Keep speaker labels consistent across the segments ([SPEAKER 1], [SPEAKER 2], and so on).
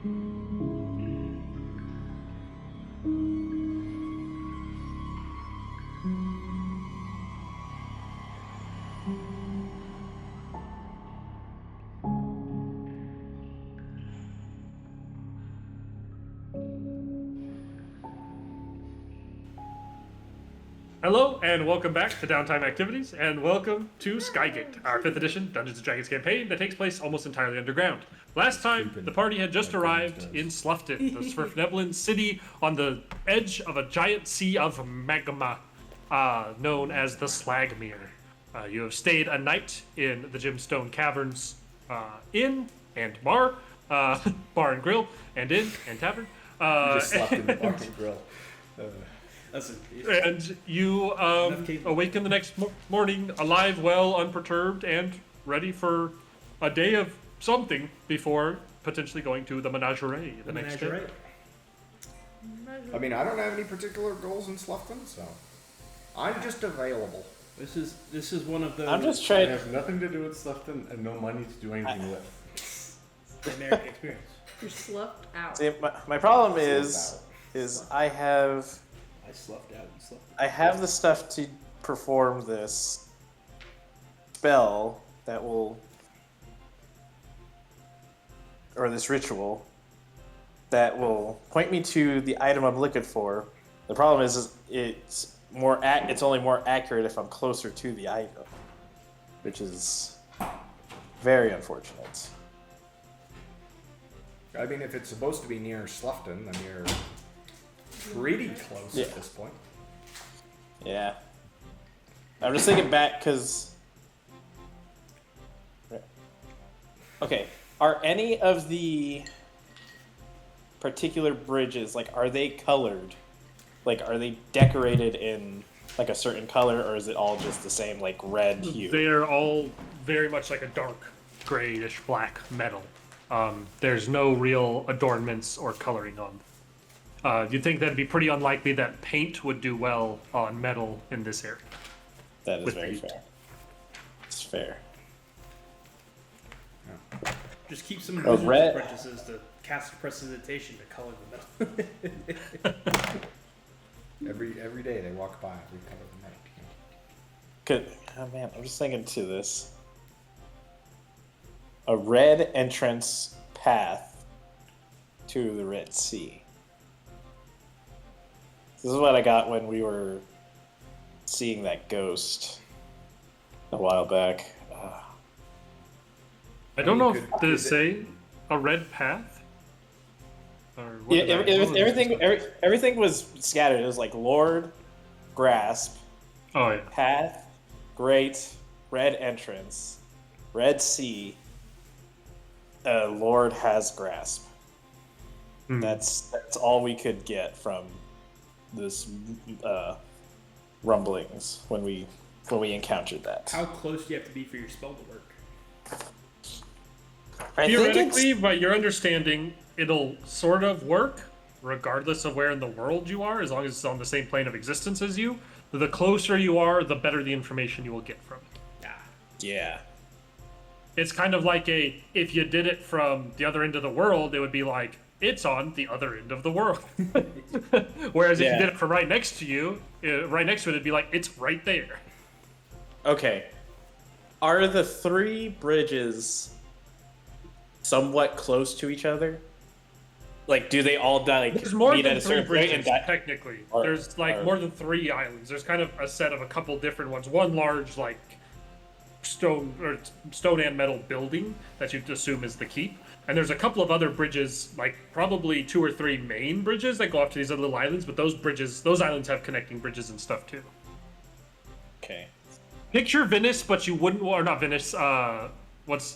[SPEAKER 1] Hello, and welcome back to Downtime Activities, and welcome to Skygate, our 5th edition Dungeons & Dragons campaign that takes place almost entirely underground. Last time, the party had just arrived in Sloughton, the Sverfneblin city on the edge of a giant sea of magma, known as the Slagmere. You have stayed a night in the Gemstone Caverns Inn and Bar, Bar and Grill, and Inn and Tavern.
[SPEAKER 2] You just slept in the bar and grill.
[SPEAKER 1] And you awaken the next morning alive, well, unperturbed, and ready for a day of something before potentially going to the Menagerie the next day.
[SPEAKER 2] I mean, I don't have any particular goals in Sloughton, so I'm just available.
[SPEAKER 3] This is one of those.
[SPEAKER 4] I'm just trying.
[SPEAKER 5] I have nothing to do with Sloughton and no money to do anything with.
[SPEAKER 3] American experience.
[SPEAKER 6] You're sloughed out.
[SPEAKER 4] See, my problem is I
[SPEAKER 3] slept out and slept.
[SPEAKER 4] I have the stuff to perform this spell that will, or this ritual that will point me to the item I'm looking for. The problem is it's only more accurate if I'm closer to the item, which is very unfortunate.
[SPEAKER 2] I mean, if it's supposed to be near Sloughton, then you're pretty close at this point.
[SPEAKER 4] Yeah. I'm just thinking back because... Okay, are any of the particular bridges, are they colored? Are they decorated in, a certain color, or is it all just the same, red hue?
[SPEAKER 1] They're all very much like a dark grayish black metal. There's no real adornments or coloring on them. You'd think that'd be pretty unlikely that paint would do well on metal in this area.
[SPEAKER 4] That is very fair. It's fair.
[SPEAKER 3] Yeah. Just keep some
[SPEAKER 4] red
[SPEAKER 3] apprentices to cast prestidigitation to color the metal.
[SPEAKER 2] Every day they walk by, recolor the metal.
[SPEAKER 4] Good. Oh man, I'm just thinking to this. A red entrance path to the Red Sea. This is what I got when we were seeing that ghost a while back.
[SPEAKER 1] I don't know if did it say a red path? Or
[SPEAKER 4] Yeah, everything was scattered. It was like Lord, grasp,
[SPEAKER 1] Oh yeah.
[SPEAKER 4] path, great, red entrance, Red Sea, Lord has grasp. That's all we could get from this rumblings when we encountered that.
[SPEAKER 3] How close do you have to be for your spell to work?
[SPEAKER 1] Theoretically, by your understanding, it'll sort of work regardless of where in the world you are, as long as it's on the same plane of existence as you. The closer you are, the better the information you will get from it.
[SPEAKER 4] Yeah.
[SPEAKER 1] It's kind of like if you did it from the other end of the world, it would be like, it's on the other end of the world. Whereas if you did it from right next to you, right next to it, it'd be like, it's right there.
[SPEAKER 4] Okay. Are the three bridges somewhat close to each other? Do they all die?
[SPEAKER 1] There's more
[SPEAKER 4] meet
[SPEAKER 1] than
[SPEAKER 4] at a
[SPEAKER 1] three
[SPEAKER 4] certain point
[SPEAKER 1] bridges, technically. There's more than 3 islands. There's kind of a set of a couple different ones. One large, stone and metal building that you'd assume is the keep. And there's a couple of other bridges, probably 2 or 3 main bridges that go off to these other little islands, but those islands have connecting bridges and stuff too.
[SPEAKER 4] Okay.
[SPEAKER 1] Picture Venice, but you wouldn't, or not Venice,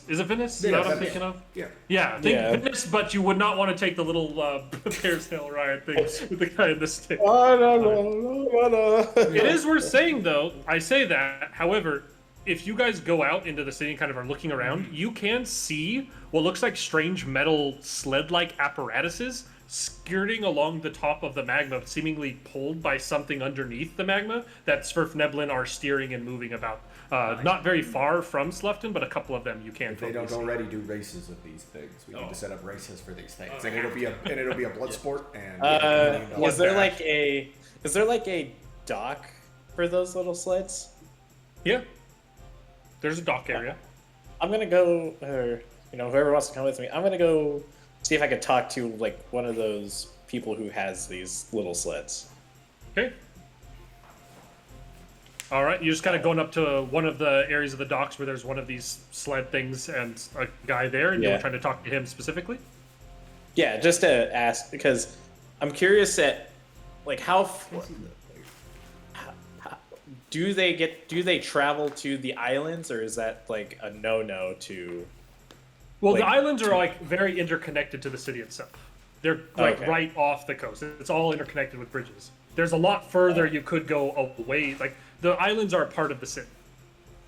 [SPEAKER 1] is it Venice? Is that what I'm thinking of?
[SPEAKER 2] Yeah.
[SPEAKER 1] Yeah, Venice, but you would not want to take the little Bear's Tail ride thing with the guy in the stick. It is worth saying, though, I say that, however, if you guys go out into the city and kind of are looking around, you can see what looks like strange metal sled-like apparatuses skirting along the top of the magma, seemingly pulled by something underneath the magma that Sverfneblin are steering and moving about. Not very far from Sloughton, but a couple of them you can
[SPEAKER 2] If they
[SPEAKER 1] totally
[SPEAKER 2] don't
[SPEAKER 1] see.
[SPEAKER 2] already do races of these things, we need to set up races for these things,
[SPEAKER 3] Oh,
[SPEAKER 2] and it'll be a blood sport. And
[SPEAKER 4] Is there like a dock for those little sleds?
[SPEAKER 1] Yeah. There's a dock area.
[SPEAKER 4] I'm gonna go, or whoever wants to come with me. I'm gonna go see if I can talk to like one of those people who has these little sleds.
[SPEAKER 1] Okay. All right, you're just kind of going up to one of the areas of the docks where there's one of these sled things and a guy there, and
[SPEAKER 4] Yeah.
[SPEAKER 1] you're trying to talk to him specifically?
[SPEAKER 4] Yeah, just to ask because I'm curious at like do they travel to the islands, or is that like a no to?
[SPEAKER 1] Well, the
[SPEAKER 4] Like,
[SPEAKER 1] islands are like very interconnected to the city itself. They're like
[SPEAKER 4] Okay.
[SPEAKER 1] right off the coast. It's all interconnected with bridges. There's a lot further you could go away. Like the islands are a part of the city.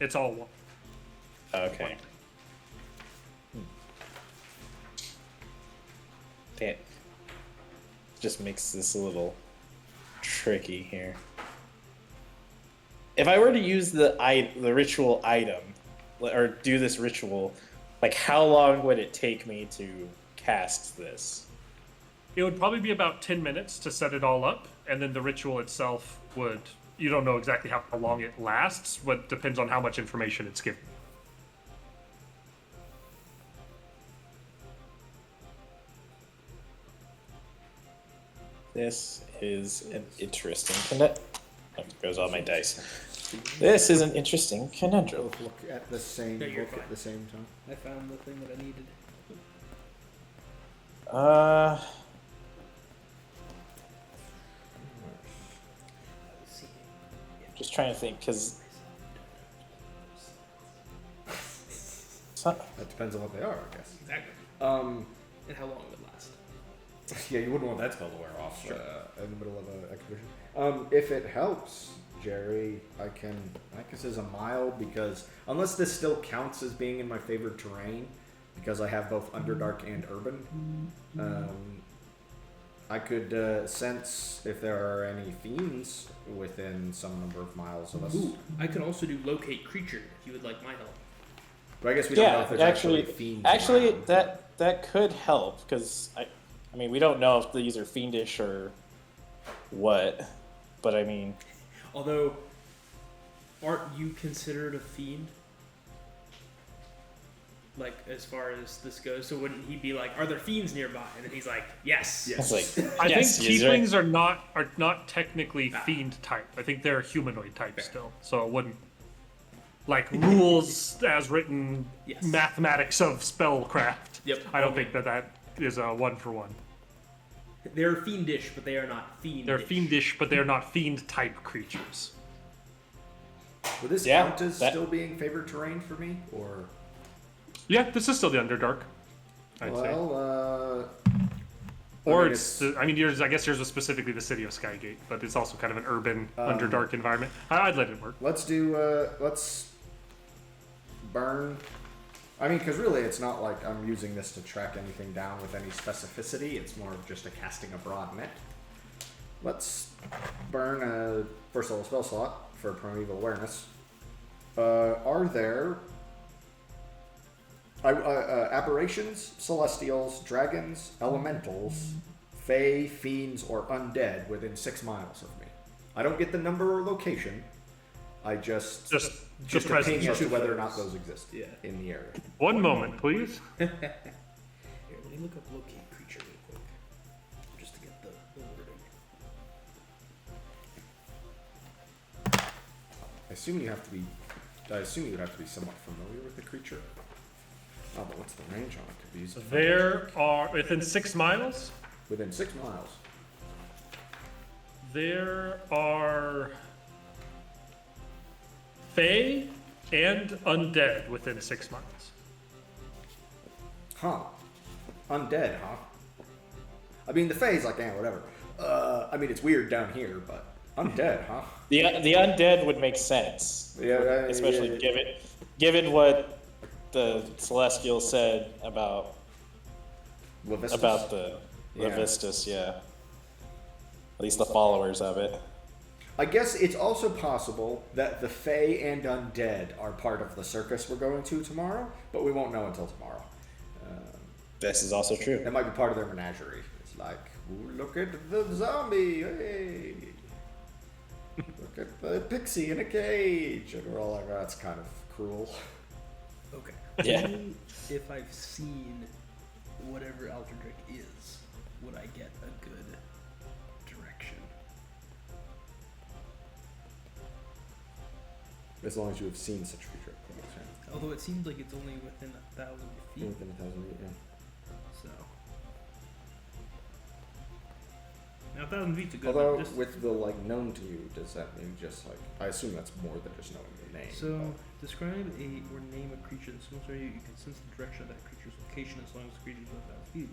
[SPEAKER 1] It's all one.
[SPEAKER 4] Okay. That just makes this a little tricky here. If I were to use the ritual item, or do this ritual, like how long would it take me to cast this?
[SPEAKER 1] It would probably be about 10 minutes to set it all up, and then the ritual itself would. You don't know exactly how long it lasts, but depends on how much information it's given.
[SPEAKER 4] This is an interesting conundrum. Oh, goes all my dice. This is an interesting conundrum.
[SPEAKER 2] Both look at the same
[SPEAKER 3] No, you're
[SPEAKER 2] book
[SPEAKER 3] fine.
[SPEAKER 2] at the same time.
[SPEAKER 3] I found the thing that I needed.
[SPEAKER 4] Just trying to think, because
[SPEAKER 2] That depends on what they are, I guess.
[SPEAKER 3] Exactly. And how long it would last.
[SPEAKER 2] Yeah, you wouldn't want that spell to wear off in the middle of an expedition. If it helps, Jerry, I can this as a mile, because unless this still counts as being in my favored terrain, because I have both Underdark and Urban, I could sense if there are any fiends within some number of miles of us.
[SPEAKER 3] Ooh, I can also do locate creature if you would like my help.
[SPEAKER 2] But I guess we don't know
[SPEAKER 4] yeah,
[SPEAKER 2] if there's
[SPEAKER 4] actually,
[SPEAKER 2] fiends
[SPEAKER 4] actually
[SPEAKER 2] around.
[SPEAKER 4] that could help, because I mean we don't know if these are fiendish or what, but I mean,
[SPEAKER 3] Although, aren't you considered a fiend? Like, as far as this goes, so wouldn't he be like, "Are there fiends nearby?" And then he's like, "Yes."
[SPEAKER 4] it's like
[SPEAKER 1] I
[SPEAKER 4] yes,
[SPEAKER 1] think
[SPEAKER 4] he's right.
[SPEAKER 1] tieflings are not technically fiend type. I think they're humanoid type still, so it wouldn't like rules as written
[SPEAKER 3] Yes.
[SPEAKER 1] mathematics of spellcraft.
[SPEAKER 3] Yep.
[SPEAKER 1] I don't think that is a 1-for-1.
[SPEAKER 3] They're fiendish, but they are not fiendish.
[SPEAKER 1] They're fiendish, but they're not fiend type creatures.
[SPEAKER 2] Would this
[SPEAKER 4] Yeah,
[SPEAKER 2] count as
[SPEAKER 4] that-
[SPEAKER 2] still being favored terrain for me, or?
[SPEAKER 1] Yeah, this is still the Underdark. I'd say.
[SPEAKER 2] Well,
[SPEAKER 1] Or
[SPEAKER 2] I mean,
[SPEAKER 1] it's, yours. I guess yours was specifically the city of Skygate, but it's also kind of an urban Underdark environment. I'd let it work.
[SPEAKER 2] let's do. Let's burn. I mean, because really, it's not like I'm using this to track anything down with any specificity. It's more of just a casting a broad net. Let's burn a first level spell slot for primeval awareness. Are there aberrations, celestials, dragons, elementals, fey, fiends, or undead within 6 miles of me? I don't get the number or location. I just
[SPEAKER 1] Just
[SPEAKER 2] a
[SPEAKER 1] presence.
[SPEAKER 2] ping as to whether or not those exist
[SPEAKER 3] Yeah.
[SPEAKER 2] in the area.
[SPEAKER 1] One moment, please.
[SPEAKER 3] Here, let me look up locate creature real quick, just to get the wording.
[SPEAKER 2] I assume you have to be somewhat familiar with the creature. Oh, but what's the range on it? Could be used
[SPEAKER 1] There are within 6 miles.
[SPEAKER 2] within 6 miles.
[SPEAKER 1] There are Fey and undead within 6 miles.
[SPEAKER 2] Huh. Undead, huh? I mean, the Fae's like, whatever. I mean, it's weird down here, but undead, huh?
[SPEAKER 4] The undead would make sense,
[SPEAKER 2] Yeah,
[SPEAKER 4] especially given what the Celestial said about
[SPEAKER 2] Levistus.
[SPEAKER 4] the
[SPEAKER 2] Yeah.
[SPEAKER 4] Levistus, yeah. At least the followers of it.
[SPEAKER 2] I guess it's also possible that the Fey and Undead are part of the circus we're going to tomorrow, but we won't know until tomorrow.
[SPEAKER 4] This is also true.
[SPEAKER 2] That might be part of their menagerie. It's like, ooh, look at the zombie, hey! Look at the pixie in a cage. And we're all like, oh, that's kind of cruel.
[SPEAKER 3] Okay.
[SPEAKER 4] Yeah.
[SPEAKER 3] Only if I've seen whatever Aldridrick is, would I get a good direction.
[SPEAKER 2] As long as you have seen such a creature. that makes sense.
[SPEAKER 3] Although it seems like it's only within 1,000 feet,
[SPEAKER 2] Within 1,000 feet, yeah.
[SPEAKER 3] so. Now 1,000 feet's a good
[SPEAKER 2] Although,
[SPEAKER 3] distance.
[SPEAKER 2] with the, like, known to you, does that mean just, like, I assume that's more than just knowing the name.
[SPEAKER 3] So,
[SPEAKER 2] but-
[SPEAKER 3] describe or name a creature in some area. You can sense the direction of that creature's location as long as the creature is within 1,000 feet.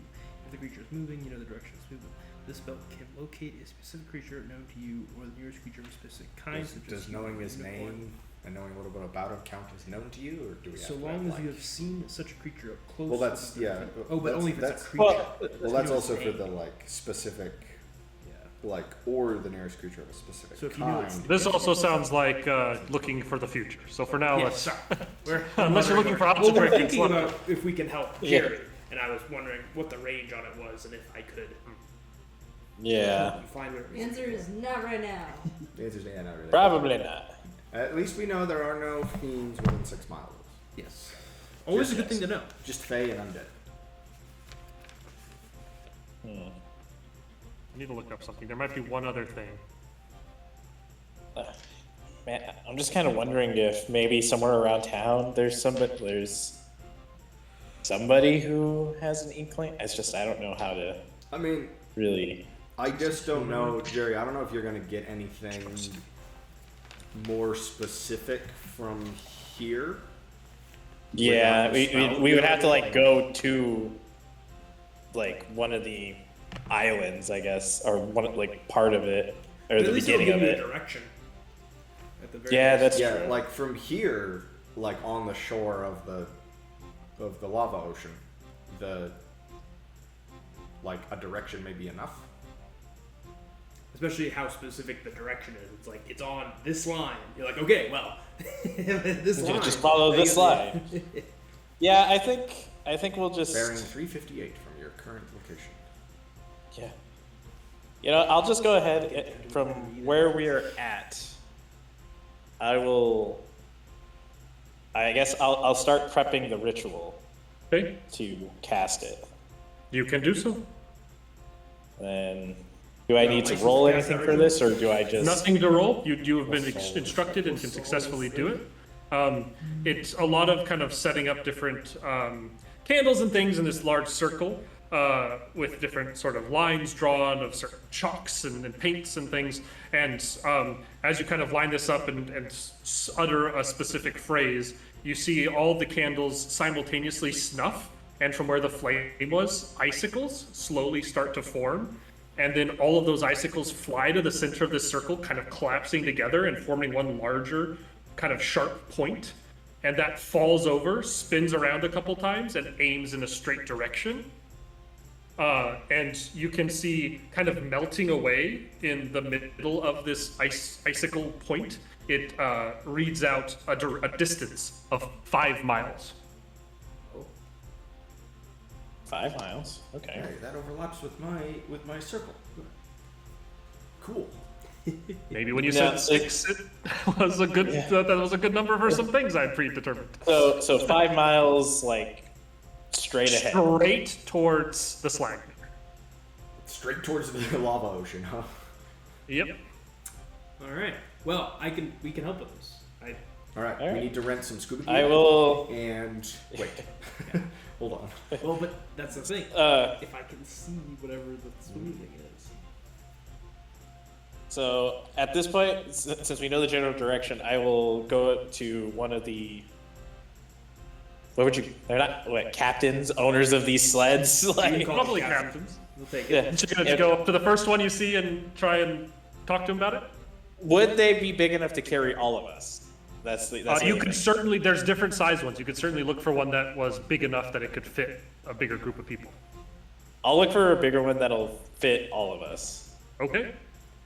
[SPEAKER 3] If the creature is moving, you know the direction it's moving. This spell can locate a specific creature known to you or the nearest creature of a specific kind. such as
[SPEAKER 2] Does knowing his
[SPEAKER 3] unicorn.
[SPEAKER 2] name and knowing a little bit about him count as known to you, or do we have
[SPEAKER 3] So
[SPEAKER 2] to
[SPEAKER 3] long
[SPEAKER 2] have,
[SPEAKER 3] as you
[SPEAKER 2] like-
[SPEAKER 3] have seen such a creature up close.
[SPEAKER 2] Well, that's,
[SPEAKER 3] within
[SPEAKER 2] yeah.
[SPEAKER 3] 1,000 feet. Oh, but
[SPEAKER 2] that's-
[SPEAKER 3] only if it's a
[SPEAKER 2] that's-
[SPEAKER 3] creature.
[SPEAKER 2] Well, that's
[SPEAKER 3] You know
[SPEAKER 2] also
[SPEAKER 3] its
[SPEAKER 2] for
[SPEAKER 3] name.
[SPEAKER 2] the, like, specific,
[SPEAKER 3] Yeah.
[SPEAKER 2] like, or the nearest creature of a specific
[SPEAKER 3] So if you knew
[SPEAKER 2] kind.
[SPEAKER 3] its-
[SPEAKER 1] This also sounds like looking for the future. So for now,
[SPEAKER 3] Yes,
[SPEAKER 1] let's.
[SPEAKER 3] sorry. We're
[SPEAKER 1] Unless you're looking for
[SPEAKER 3] well,
[SPEAKER 1] opposite
[SPEAKER 3] we're
[SPEAKER 1] directions.
[SPEAKER 3] thinking about if we can help
[SPEAKER 4] Yeah.
[SPEAKER 3] Jerry, and I was wondering what the range on it was and if I could
[SPEAKER 4] Yeah.
[SPEAKER 3] find where.
[SPEAKER 6] The answer is not right now.
[SPEAKER 2] The answer's yeah, not really.
[SPEAKER 4] Probably not.
[SPEAKER 2] At least we know there are no fiends within 6 miles.
[SPEAKER 3] Yes. Always a good thing to know.
[SPEAKER 2] Just Fey and Undead.
[SPEAKER 1] I need to look up something. There might be one other thing.
[SPEAKER 4] Man, I'm just kind of wondering if maybe somewhere around town there's somebody who has an inkling. It's just I don't know how to
[SPEAKER 2] I mean,
[SPEAKER 4] really.
[SPEAKER 2] I just don't know, Jerry. I don't know if you're gonna get anything more specific from here.
[SPEAKER 4] Yeah,
[SPEAKER 2] Without the spell.
[SPEAKER 4] we would have to like go to like one of the islands, I guess, or one like part of it, or
[SPEAKER 3] But
[SPEAKER 4] the
[SPEAKER 3] at least it'll
[SPEAKER 4] beginning
[SPEAKER 3] give
[SPEAKER 4] of
[SPEAKER 3] you a
[SPEAKER 4] it.
[SPEAKER 3] direction. At the very
[SPEAKER 4] Yeah,
[SPEAKER 3] least.
[SPEAKER 4] that's
[SPEAKER 2] Yeah,
[SPEAKER 4] true.
[SPEAKER 2] like from here, like on the shore of the lava ocean, like a direction may be enough.
[SPEAKER 3] Especially how specific the direction is. It's like it's on this line. You're like, okay, well, this line.
[SPEAKER 4] Just follow this line. Yeah, I think we'll just
[SPEAKER 2] Bearing 358 from your current location.
[SPEAKER 4] yeah. You know, I'll just go ahead from where we are at. I guess I'll start prepping the ritual
[SPEAKER 1] Okay,
[SPEAKER 4] to cast it.
[SPEAKER 1] you can do so.
[SPEAKER 4] Then, do I need to roll anything for this, or do I just?
[SPEAKER 1] Nothing to roll. You have been instructed and can successfully do it. It's a lot of kind of setting up different candles and things in this large circle with different sort of lines drawn of certain chalks and paints and things. And as you kind of line this up and utter a specific phrase, you see all the candles simultaneously snuff. And from where the flame was, icicles slowly start to form. And then all of those icicles fly to the center of this circle, kind of collapsing together and forming one larger kind of sharp point. And that falls over, spins around a couple times, and aims in a straight direction. And you can see kind of melting away in the middle of this icicle point. It reads out a distance of 5 miles.
[SPEAKER 4] 5 miles. Okay.
[SPEAKER 2] Hey, that overlaps with my circle. Cool.
[SPEAKER 1] Maybe when you
[SPEAKER 4] No,
[SPEAKER 1] said 6, it was a good. That was a good number for some things I'd predetermined.
[SPEAKER 4] So 5 miles, like straight ahead.
[SPEAKER 1] Straight towards the slag.
[SPEAKER 2] Straight towards the lava ocean, huh?
[SPEAKER 1] Yep.
[SPEAKER 3] All right. Well, we can help with this.
[SPEAKER 2] All right,
[SPEAKER 4] All right.
[SPEAKER 2] we need to rent some scuba gear.
[SPEAKER 4] I will.
[SPEAKER 2] And wait, hold on.
[SPEAKER 3] Well, but that's the thing.
[SPEAKER 4] Uh,
[SPEAKER 3] If I can see whatever the swimming thing is.
[SPEAKER 4] So at this point, since we know the general direction, I will go to one of the. What would you? They're not what captains, owners of these sleds. Like,
[SPEAKER 3] call
[SPEAKER 1] Probably
[SPEAKER 3] them
[SPEAKER 1] captains.
[SPEAKER 3] We'll take
[SPEAKER 4] yeah.
[SPEAKER 3] it.
[SPEAKER 1] So you're gonna go up to the first one you see and try and talk to him about it?
[SPEAKER 4] Would they be big enough to carry all of us? That's the. That's the
[SPEAKER 1] You
[SPEAKER 4] other
[SPEAKER 1] could
[SPEAKER 4] thing.
[SPEAKER 1] certainly. There's different size ones. You could certainly look for one that was big enough that it could fit a bigger group of people.
[SPEAKER 4] I'll look for a bigger one that'll fit all of us.
[SPEAKER 1] Okay.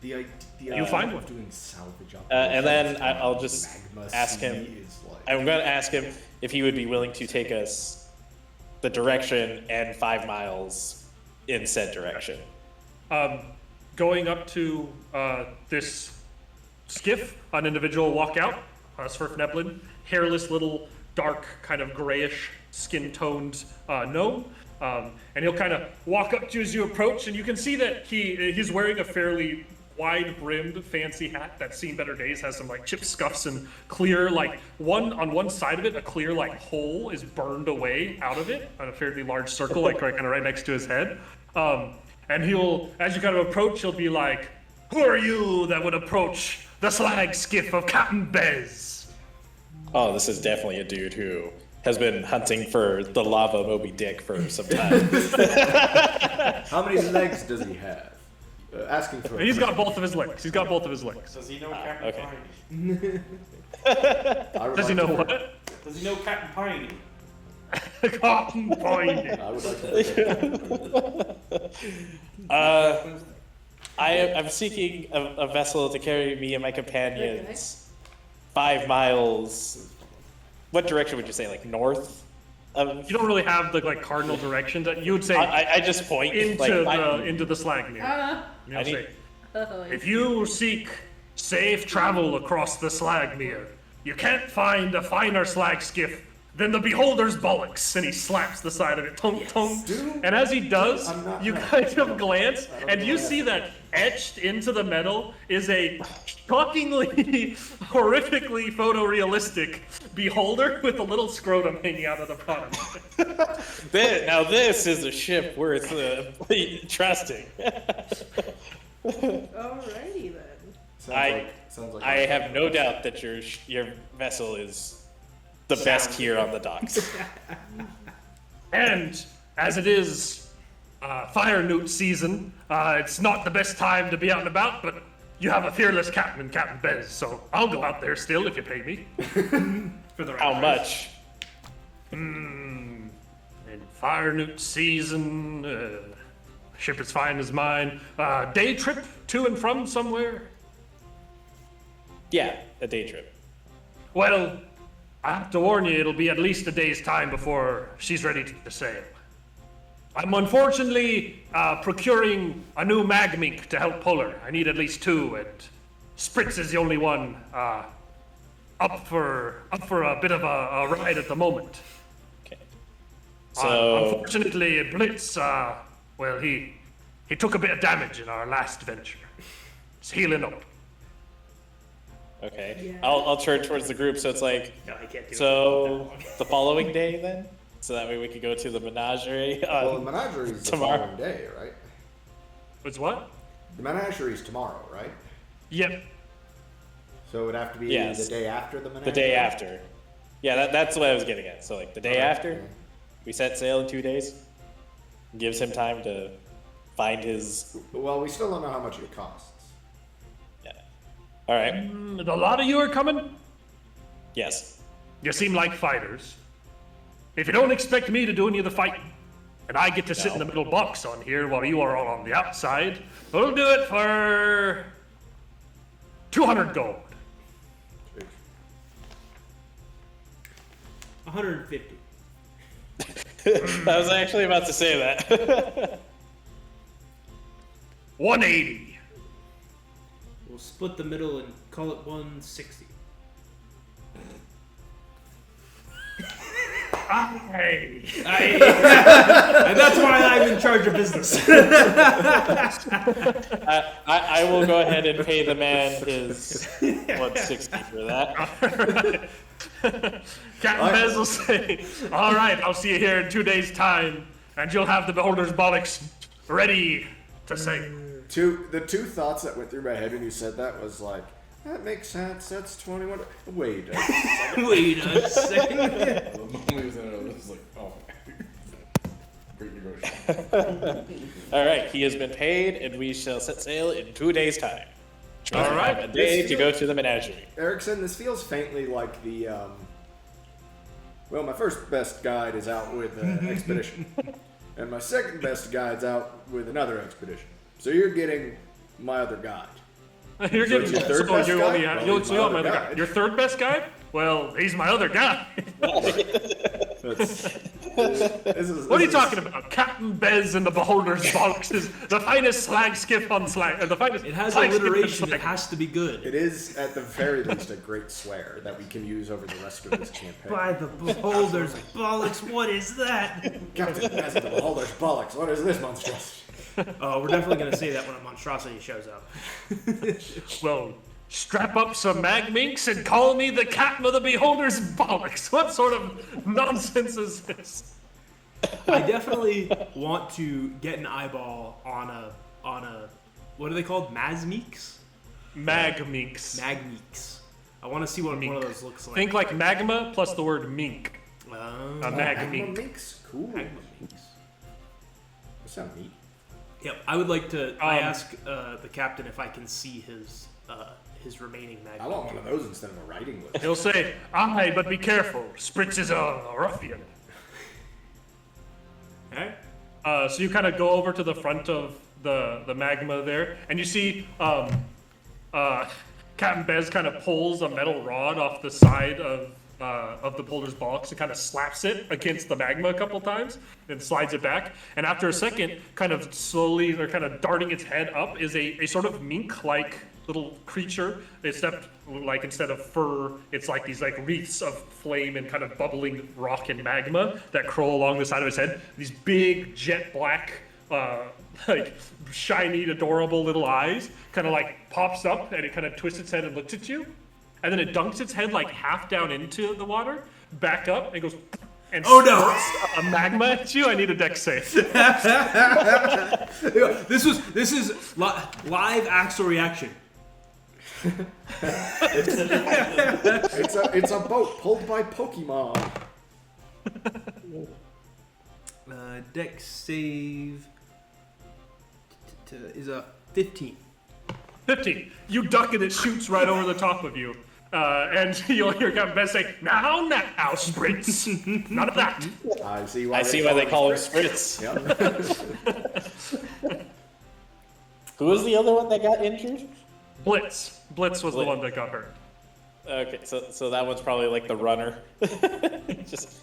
[SPEAKER 2] The
[SPEAKER 1] You find one.
[SPEAKER 2] doing salvage
[SPEAKER 4] And then
[SPEAKER 2] operations
[SPEAKER 4] I'll
[SPEAKER 2] on
[SPEAKER 4] just
[SPEAKER 2] Magma
[SPEAKER 4] ask
[SPEAKER 2] Sea
[SPEAKER 4] him.
[SPEAKER 2] is like-
[SPEAKER 4] I'm going to ask him if he would be willing to take us the direction and 5 miles in said direction.
[SPEAKER 1] Going up to this skiff, an individual will walk out, Sverfneblin, hairless little dark kind of grayish skin-toned gnome, and he'll kind of walk up to you as you approach, and you can see that he's wearing a fairly wide-brimmed fancy hat that's seen better days, has some like chip scuffs and clear like on one side of it, a clear like hole is burned away out of it on a fairly large circle, like right, kind of right next to his head. And he'll, as you kind of approach, he'll be like, "Who are you that would approach the slag skiff of Captain Bez?"
[SPEAKER 4] Oh, this is definitely a dude who has been hunting for the lava Moby Dick for some time.
[SPEAKER 2] How many legs does he have? Asking for.
[SPEAKER 1] He's got both of his legs. He's got both of his legs.
[SPEAKER 5] Does he know Captain
[SPEAKER 4] okay.
[SPEAKER 5] Piney?
[SPEAKER 1] Does he know what?
[SPEAKER 5] Does he know Captain Piney?
[SPEAKER 1] Cotton pointy.
[SPEAKER 2] I would like to.
[SPEAKER 4] I'm seeking a vessel to carry me and my companions 5 miles. What direction would you say? Like north?
[SPEAKER 1] You don't really have the like cardinal direction that you would say
[SPEAKER 4] I just point
[SPEAKER 1] into the slag mirror.
[SPEAKER 4] I
[SPEAKER 1] Say,
[SPEAKER 4] need-
[SPEAKER 1] if you seek safe travel across the slag mirror, you can't find a finer slag skiff than the beholder's bollocks. And he slaps the side of it, tonk, tonk. And as he does, you kind of glance, and you see that etched into the metal is a shockingly, horrifically photorealistic beholder with a little scrotum hanging out of the bottom.
[SPEAKER 4] Now this is a ship worth trusting.
[SPEAKER 6] Alrighty then.
[SPEAKER 2] Sounds like
[SPEAKER 4] I have no doubt that your vessel is the best here on the docks.
[SPEAKER 1] And as it is fire newt season, it's not the best time to be out and about, but you have a fearless captain, Captain Bez, so I'll go out there still if you pay me.
[SPEAKER 3] For the right
[SPEAKER 4] How
[SPEAKER 3] price.
[SPEAKER 4] much?
[SPEAKER 1] In fire newt season, ship as fine as mine. Day trip to and from somewhere?
[SPEAKER 4] Yeah, a day trip.
[SPEAKER 1] Well, I have to warn you, it'll be at least a day's time before she's ready to sail. I'm unfortunately procuring a new magmink to help pull her. I need at least 2, and Spritz is the only one up for a bit of a ride at the moment.
[SPEAKER 4] Okay. So
[SPEAKER 1] Unfortunately, Blitz, well, he took a bit of damage in our last venture. He's healing up.
[SPEAKER 4] okay,
[SPEAKER 6] Yeah.
[SPEAKER 4] I'll turn towards the group. So it's like,
[SPEAKER 3] No, I can't do
[SPEAKER 4] so the following day then, so that way we could go to the menagerie.
[SPEAKER 2] Well, the menagerie's the
[SPEAKER 4] tomorrow.
[SPEAKER 2] following day, right?
[SPEAKER 1] What's what?
[SPEAKER 2] The menagerie's tomorrow, right?
[SPEAKER 1] Yep.
[SPEAKER 2] So it would have to be
[SPEAKER 4] Yes.
[SPEAKER 2] the day after the menagerie.
[SPEAKER 4] The day after. Yeah, that's what I was getting at. So like the day after, we set sail in 2 days. Gives him time to find his.
[SPEAKER 2] Well, we still don't know how much it costs.
[SPEAKER 4] Yeah. All right.
[SPEAKER 1] A lot of you are coming?
[SPEAKER 4] Yes.
[SPEAKER 1] You seem like fighters. If you don't expect me to do any of the fighting, and I get to sit in the middle box on here while you are all on the outside, we'll do it for 200 gold.
[SPEAKER 3] 150.
[SPEAKER 4] I was actually about to say that.
[SPEAKER 1] 180.
[SPEAKER 3] We'll split the middle and call it 160.
[SPEAKER 1] Aye.
[SPEAKER 3] And that's why I'm in charge of business.
[SPEAKER 4] I will go ahead and pay the man his 160 for that.
[SPEAKER 1] Captain Bez will say, all right, I'll see you here in 2 days' time, and you'll have the beholder's bollocks ready to say.
[SPEAKER 2] The two thoughts that went through my head when you said that was like, that makes sense. That's 21. Wait.
[SPEAKER 3] Wait a second.
[SPEAKER 5] The moment he was in it, I was like, oh. Great negotiation.
[SPEAKER 4] All right, he has been paid, and we shall set sail in 2 days' time.
[SPEAKER 1] All right.
[SPEAKER 4] A day to go to the menagerie.
[SPEAKER 2] Erickson, this feels faintly like the, well, my first best guide is out with an expedition. And my second best guide's out with another expedition. So you're getting my other guide.
[SPEAKER 1] You're
[SPEAKER 2] So
[SPEAKER 1] getting
[SPEAKER 2] it's your third
[SPEAKER 1] so
[SPEAKER 2] best
[SPEAKER 1] you
[SPEAKER 2] guy?
[SPEAKER 1] only have,
[SPEAKER 2] Well,
[SPEAKER 1] you
[SPEAKER 2] he's
[SPEAKER 1] so
[SPEAKER 2] my
[SPEAKER 1] you have my
[SPEAKER 2] other
[SPEAKER 1] other guy.
[SPEAKER 2] guy.
[SPEAKER 1] Your third best guy? Well, he's my other guy. What are you talking about? Captain Bez and the Beholder's Bollocks is the finest slag skiff on slag. The finest.
[SPEAKER 3] It has
[SPEAKER 1] slag skip on
[SPEAKER 3] alliteration. It
[SPEAKER 1] slag.
[SPEAKER 3] has to be good.
[SPEAKER 2] It is, at the very least, a great swear that we can use over the rest of this campaign.
[SPEAKER 3] By the beholder's bollocks, what is that?
[SPEAKER 2] Captain Bass and the Beholder's Bollocks. What is this monstrosity?
[SPEAKER 3] Oh, we're definitely gonna say that when a monstrosity shows up.
[SPEAKER 1] Well, strap up some mag minks and call me the Captain of the Beholder's Bollocks. What sort of nonsense is this?
[SPEAKER 3] I definitely want to get an eyeball on a what are they called? Mazmeeks?
[SPEAKER 1] Mag minks.
[SPEAKER 3] Magmeeks. I want to see what one of those looks like.
[SPEAKER 1] Think like magma plus the word mink. A mag
[SPEAKER 2] Magma
[SPEAKER 1] mink.
[SPEAKER 2] Minks? Cool.
[SPEAKER 3] Magmeeks.
[SPEAKER 2] That sounds neat.
[SPEAKER 3] Yep, I would like to. I ask the captain if I can see his remaining magma.
[SPEAKER 2] I want one of those instead of a riding whip.
[SPEAKER 1] He'll say, "Aye, but be careful. Spritz is a ruffian."
[SPEAKER 3] Okay.
[SPEAKER 1] So you kind of go over to the front of the magma there, and you see Captain Bez kind of pulls a metal rod off the side of the boulder's box and kind of slaps it against the magma a couple times, and slides it back. And after a second, kind of slowly, or kind of darting its head up, is a sort of mink-like little creature. Except like instead of fur, it's like these like wreaths of flame and kind of bubbling rock and magma that curl along the side of its head. These big jet black, like shiny, adorable little eyes. Kind of like pops up and it kind of twists its head and looks at you, and then it dunks its head like half down into the water, back up, and goes. And
[SPEAKER 3] Oh, no.
[SPEAKER 1] squirts a magma at you. I need a dex save.
[SPEAKER 3] This is live actual reaction.
[SPEAKER 2] It's a boat pulled by Pokemon.
[SPEAKER 3] Dex save is a 15.
[SPEAKER 1] 15. You duck and it shoots right over the top of you. And you'll hear Captain Ben say, now, Spritz. None of that.
[SPEAKER 2] I see why
[SPEAKER 4] they call him Spritz.
[SPEAKER 2] Yep.
[SPEAKER 4] Who was the other one that got injured?
[SPEAKER 1] Blitz. Blitz was the one that got hurt.
[SPEAKER 4] Okay, so that one's probably like the runner. Just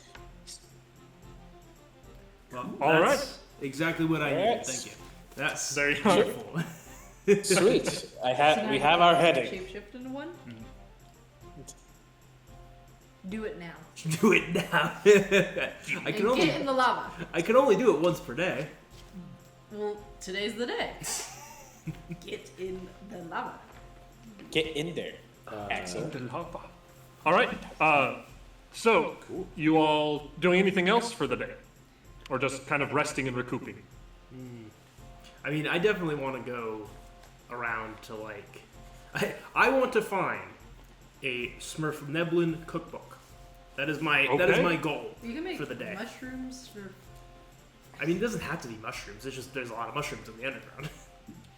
[SPEAKER 3] Well,
[SPEAKER 1] All
[SPEAKER 3] that's
[SPEAKER 1] right.
[SPEAKER 3] exactly what I
[SPEAKER 4] All
[SPEAKER 3] need.
[SPEAKER 4] right.
[SPEAKER 3] Thank you. That's
[SPEAKER 1] There you go.
[SPEAKER 3] wonderful.
[SPEAKER 4] sweet.
[SPEAKER 6] Can
[SPEAKER 4] We
[SPEAKER 6] I
[SPEAKER 4] have our heading.
[SPEAKER 6] Shapeshift into one? Do it now.
[SPEAKER 3] Do it now. I
[SPEAKER 6] And
[SPEAKER 3] can only
[SPEAKER 6] get in the lava.
[SPEAKER 3] I can only do it once per day.
[SPEAKER 6] Well, today's the day. Get in the lava.
[SPEAKER 4] Get in there, Axel.
[SPEAKER 1] All right. So, you all doing anything else for the day? Or just kind of resting and recouping?
[SPEAKER 3] I mean, I definitely want to go around to like. I want to find a Smurf Neblin cookbook. That is my goal
[SPEAKER 6] You can make
[SPEAKER 3] for the day.
[SPEAKER 6] mushrooms for.
[SPEAKER 3] I mean, it doesn't have to be mushrooms. It's just there's a lot of mushrooms in the underground.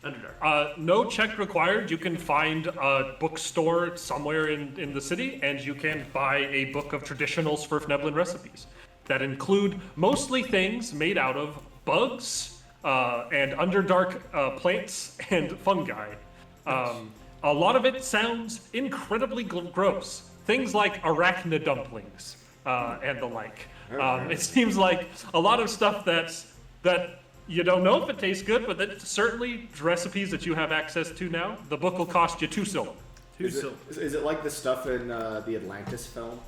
[SPEAKER 3] Underdark.
[SPEAKER 1] No check required. You can find a bookstore somewhere in the city, and you can buy a book of traditional Svirfneblin recipes that include mostly things made out of bugs and underdark plants and fungi. A lot of it sounds incredibly gross. Things like arachnid dumplings and the like. It seems like a lot of stuff that you don't know if it tastes good, but that's certainly recipes that you have access to now. The book will cost you 2 silver.
[SPEAKER 2] Is it like the stuff in the Atlantis film?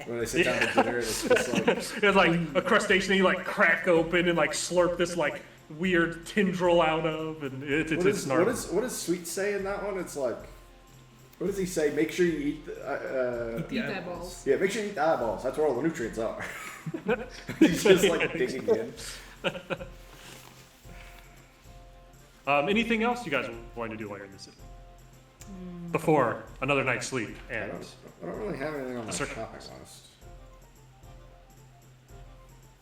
[SPEAKER 2] When they sit down to dinner and it's just like...
[SPEAKER 1] It's like a crustacean you like crack open and like slurp this like weird tendril out of, and it's gnarly.
[SPEAKER 2] What does Sweet say in that one? It's like... What does he say? Make sure you eat the...
[SPEAKER 6] Eat eyeballs.
[SPEAKER 2] Yeah, make sure you eat the eyeballs. That's where all the nutrients are. He's just like digging in.
[SPEAKER 1] Anything else you guys are going to do while you're in the city? Before another night's sleep and
[SPEAKER 2] I don't really have anything on my
[SPEAKER 1] Circle.
[SPEAKER 2] shopping list.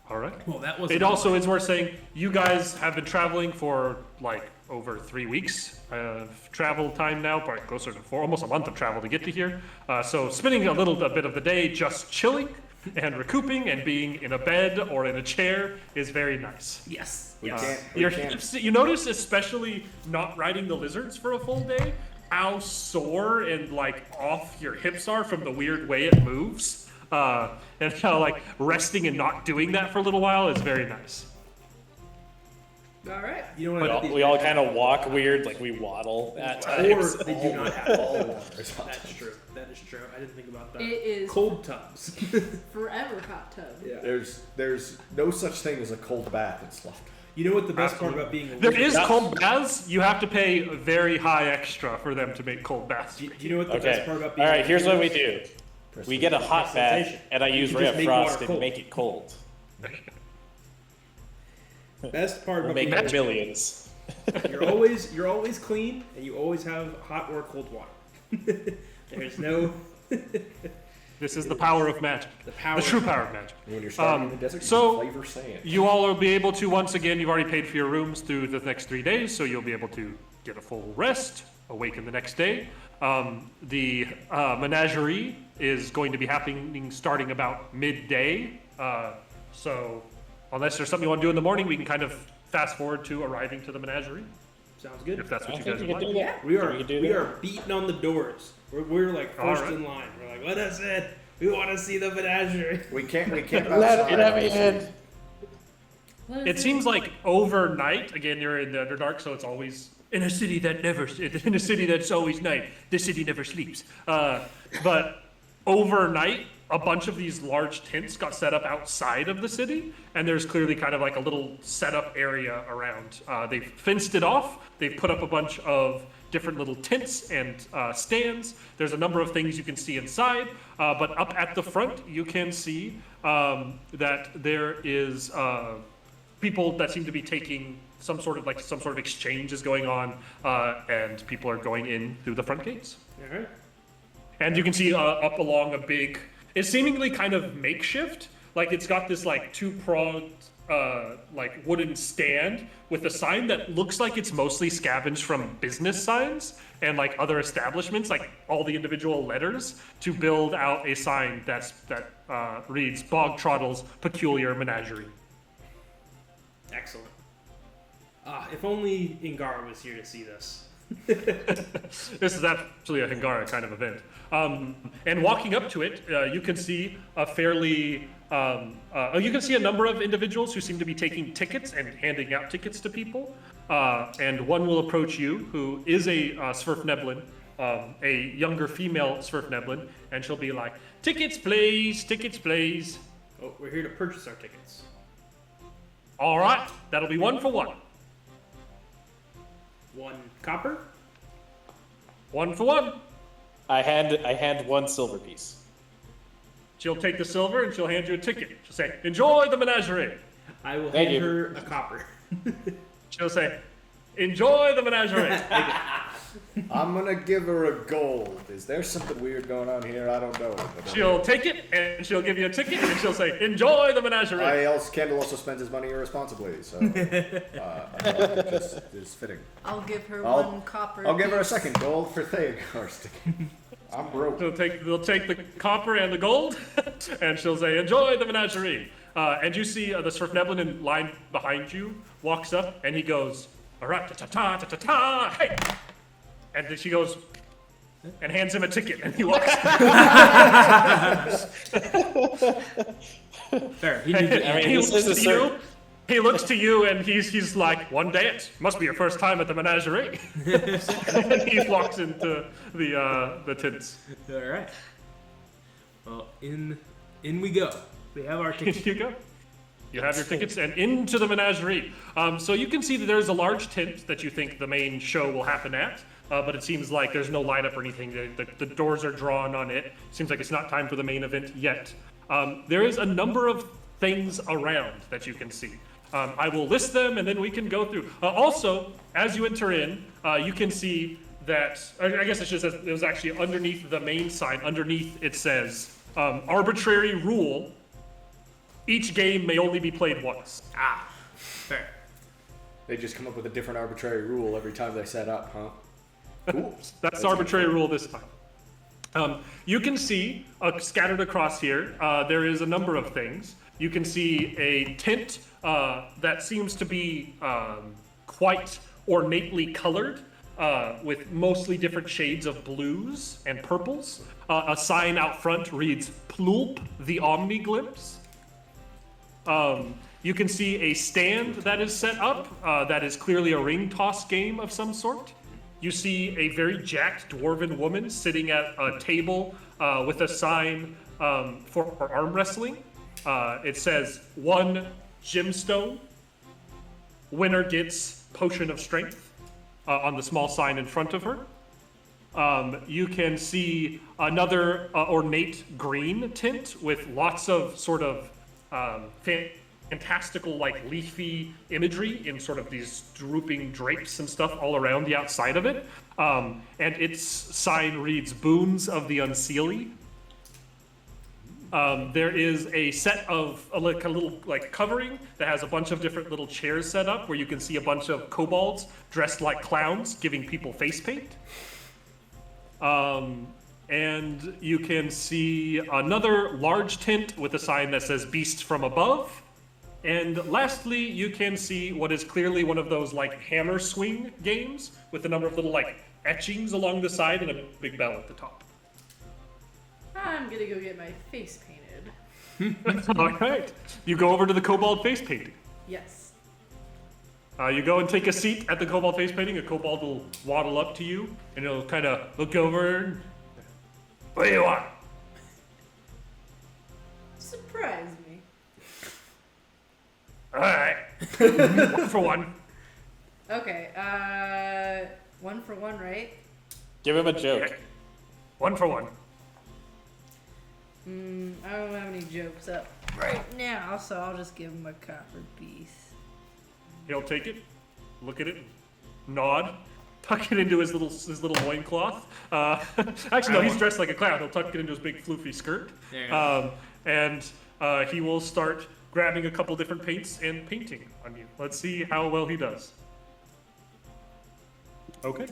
[SPEAKER 1] all right.
[SPEAKER 3] Well, that was.
[SPEAKER 1] It also is worth saying you guys have been traveling for like over 3 weeks of travel time now, probably closer to almost a month of travel to get to here. So spending a bit of the day just chilling, and recouping and being in a bed or in a chair is very nice.
[SPEAKER 6] Yes.
[SPEAKER 2] We
[SPEAKER 6] Yes.
[SPEAKER 2] can't. We
[SPEAKER 1] Your
[SPEAKER 2] can't.
[SPEAKER 1] hips, you notice, especially not riding the lizards for a full day, how sore and like off your hips are from the weird way it moves. And how like resting and not doing that for a little while is very nice.
[SPEAKER 6] All right.
[SPEAKER 3] You know what?
[SPEAKER 4] We all kind of walk weird, like we waddle at
[SPEAKER 3] Or
[SPEAKER 4] times.
[SPEAKER 3] they do not have
[SPEAKER 2] All
[SPEAKER 3] all.
[SPEAKER 2] waters hot
[SPEAKER 3] That's true. That is true. I didn't think about that.
[SPEAKER 6] It is
[SPEAKER 3] Cold tubs.
[SPEAKER 6] forever hot tub.
[SPEAKER 3] Yeah.
[SPEAKER 2] There's no such thing as a cold bath in Sloughton.
[SPEAKER 3] You know what the best part about being a
[SPEAKER 1] There
[SPEAKER 3] wizard
[SPEAKER 1] is cold baths. You have to pay very high extra for them to make cold baths.
[SPEAKER 3] Do you know what the
[SPEAKER 4] Okay.
[SPEAKER 3] best part about
[SPEAKER 4] All
[SPEAKER 3] being
[SPEAKER 4] right.
[SPEAKER 3] a
[SPEAKER 4] Here's what we
[SPEAKER 3] wizard?
[SPEAKER 4] do. We get a hot bath,
[SPEAKER 3] Presentation.
[SPEAKER 4] and I use
[SPEAKER 3] You
[SPEAKER 4] ray
[SPEAKER 3] just
[SPEAKER 4] of
[SPEAKER 3] make
[SPEAKER 4] frost
[SPEAKER 3] water
[SPEAKER 4] and
[SPEAKER 3] cold.
[SPEAKER 4] make it cold.
[SPEAKER 3] Best part
[SPEAKER 4] We'll
[SPEAKER 3] about
[SPEAKER 4] make
[SPEAKER 3] being
[SPEAKER 4] it millions.
[SPEAKER 3] you're always clean and you always have hot or cold water. There's no
[SPEAKER 1] This is the power of magic.
[SPEAKER 3] the power.
[SPEAKER 1] The true power of magic.
[SPEAKER 2] When you're starting in the desert,
[SPEAKER 1] so-
[SPEAKER 2] you flavor sand.
[SPEAKER 1] You all will be able to, once again, you've already paid for your rooms through the next 3 days, so you'll be able to get a full rest, awaken the next day. The Menagerie is going to be happening starting about midday. So unless there's something you want to do in the morning, we can kind of fast forward to arriving to the Menagerie,
[SPEAKER 3] Sounds good.
[SPEAKER 1] if that's
[SPEAKER 4] I
[SPEAKER 1] what you
[SPEAKER 4] think
[SPEAKER 1] guys
[SPEAKER 4] we
[SPEAKER 1] would
[SPEAKER 4] can
[SPEAKER 1] like.
[SPEAKER 4] do that.
[SPEAKER 3] We are
[SPEAKER 4] We can do
[SPEAKER 3] we
[SPEAKER 4] that.
[SPEAKER 3] are beating on the doors. We're like first
[SPEAKER 1] Alright.
[SPEAKER 3] in line. We're like, what is it? We want to see the menagerie.
[SPEAKER 2] We can't. We can't.
[SPEAKER 4] Let
[SPEAKER 2] outside.
[SPEAKER 4] me in.
[SPEAKER 6] What is
[SPEAKER 1] It seems like overnight, again, you're in the Underdark, so it's always in a city that never, in a city that's always night. The city never sleeps. But overnight, a bunch of these large tents got set up outside of the city, and there's clearly kind of like a little setup area around. They've fenced it off. They've put up a bunch of different little tents and stands. There's a number of things you can see inside, but up at the front, you can see that there is people that seem to be taking some sort of exchange is going on, and people are going in through the front gates.
[SPEAKER 3] All right.
[SPEAKER 1] And you can see up along a big, it's seemingly kind of makeshift. Like it's got this like two-pronged like wooden stand with a sign that looks like it's mostly scavenged from business signs and like other establishments, like all the individual letters to build out a sign that reads Bogtroddle's Peculiar Menagerie.
[SPEAKER 3] Excellent. If only Ingara was here to see this.
[SPEAKER 1] This is actually a Hingara kind of event. And walking up to it, you can see a fairly, you can see a number of individuals who seem to be taking tickets and handing out tickets to people. And one will approach you, who is a Sverfneblin, a younger female Sverfneblin, and she'll be like, "Tickets, please, tickets, please."
[SPEAKER 3] Oh, we're here to purchase our tickets.
[SPEAKER 1] All right, that'll be 1 for 1.
[SPEAKER 3] 1 copper.
[SPEAKER 1] 1 for 1.
[SPEAKER 4] I hand 1 silver piece.
[SPEAKER 1] She'll take the silver and she'll hand you a ticket. She'll say, "Enjoy the menagerie."
[SPEAKER 3] I will
[SPEAKER 4] Thank
[SPEAKER 3] hand
[SPEAKER 4] you.
[SPEAKER 3] her a copper.
[SPEAKER 1] She'll say, "Enjoy the menagerie."
[SPEAKER 2] I'm gonna give her a gold. Is there something weird going on here? I don't know.
[SPEAKER 1] She'll take it and she'll give you a ticket and she'll say, "Enjoy the menagerie."
[SPEAKER 2] Kendall also spends his money irresponsibly, so I thought it just is fitting.
[SPEAKER 6] I'll give her
[SPEAKER 2] I'll-
[SPEAKER 6] 1 copper.
[SPEAKER 2] I'll give her a
[SPEAKER 6] apiece.
[SPEAKER 2] second gold for Theogar's ticket. I'm broke.
[SPEAKER 1] They'll take the copper and the gold, and she'll say, "Enjoy the menagerie." And you see the Sverfneblin in line behind you walks up, and he goes, "All right, ta ta ta ta ta, hey!" And then she goes and hands him a ticket, and he walks.
[SPEAKER 3] Fair. He
[SPEAKER 1] And
[SPEAKER 3] needs
[SPEAKER 4] I mean,
[SPEAKER 1] he
[SPEAKER 4] this
[SPEAKER 1] looks
[SPEAKER 4] is a
[SPEAKER 1] to you.
[SPEAKER 4] certain-
[SPEAKER 1] He looks to you, and he's like, "One dance must be your first time at the menagerie." And he walks into the tents.
[SPEAKER 3] All right. Well, in we go. We have our
[SPEAKER 1] Here
[SPEAKER 3] ticket.
[SPEAKER 1] you go. You have your tickets and into the menagerie. So you can see that there's a large tent that you think the main show will happen at, but it seems like there's no lineup or anything. The doors are drawn on it. Seems like it's not time for the main event yet. There is a number of things around that you can see. I will list them and then we can go through. Also, as you enter in, you can see that, I guess it just says, it was actually underneath the main sign, underneath it says, arbitrary rule, each game may only be played once.
[SPEAKER 3] Fair.
[SPEAKER 2] They just come up with a different arbitrary rule every time they set up, huh? Cool.
[SPEAKER 1] That's the arbitrary rule this time. You can see scattered across here, there is a number of things. You can see a tent that seems to be quite ornately colored, with mostly different shades of blues and purples. A sign out front reads Plulp the Omniglimpse. You can see a stand that is set up that is clearly a ring toss game of some sort. You see a very jacked dwarven woman sitting at a table with a sign for arm wrestling. It says 1 gemstone. Winner gets potion of strength on the small sign in front of her. You can see another ornate green tint with lots of sort of fantastical, like leafy imagery in sort of these drooping drapes and stuff all around the outside of it. And its sign reads Boons of the Unseelie. There is a set of a little like covering that has a bunch of different little chairs set up where you can see a bunch of kobolds dressed like clowns giving people face paint. And you can see another large tent with a sign that says Beast from Above. And lastly, you can see what is clearly one of those like hammer swing games with a number of little like etchings along the side and a big bell at the top.
[SPEAKER 6] I'm gonna go get my face painted.
[SPEAKER 1] All right. You go over to the kobold face painting.
[SPEAKER 6] Yes.
[SPEAKER 1] You go and take a seat at the kobold face painting. A kobold will waddle up to you and he'll kind of look over. And, what do you want?
[SPEAKER 6] Surprise me.
[SPEAKER 1] All right. 1 for 1.
[SPEAKER 6] Okay, 1 for 1, right?
[SPEAKER 4] Give him a joke.
[SPEAKER 1] Okay. 1 for 1.
[SPEAKER 6] I don't have any jokes up right now, so I'll just give him a copper piece.
[SPEAKER 1] He'll take it, look at it, nod, tuck it into his little loincloth. Actually, no, he's dressed like a clown. He'll tuck it into his big floofy skirt.
[SPEAKER 3] There you go.
[SPEAKER 1] And he will start grabbing a couple different paints and painting on you. Let's see how well he does. Okay.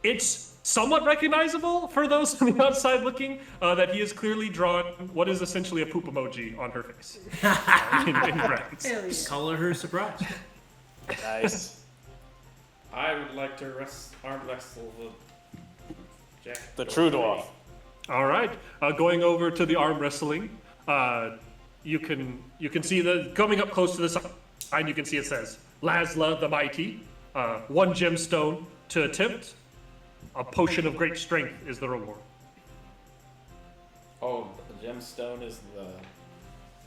[SPEAKER 1] It's somewhat recognizable for those on the outside looking that he has clearly drawn what is essentially a poop emoji on her face in brackets.
[SPEAKER 6] Hell yeah.
[SPEAKER 3] Color her surprise.
[SPEAKER 4] Nice.
[SPEAKER 5] I would like to arm wrestle Jack.
[SPEAKER 4] The true dwarf.
[SPEAKER 1] All right, going over to the arm wrestling, you can see coming up close to the sign. You can see it says Laszlo the Mighty, 1 gemstone to attempt. A potion of great strength is the reward.
[SPEAKER 5] Oh, the gemstone is the.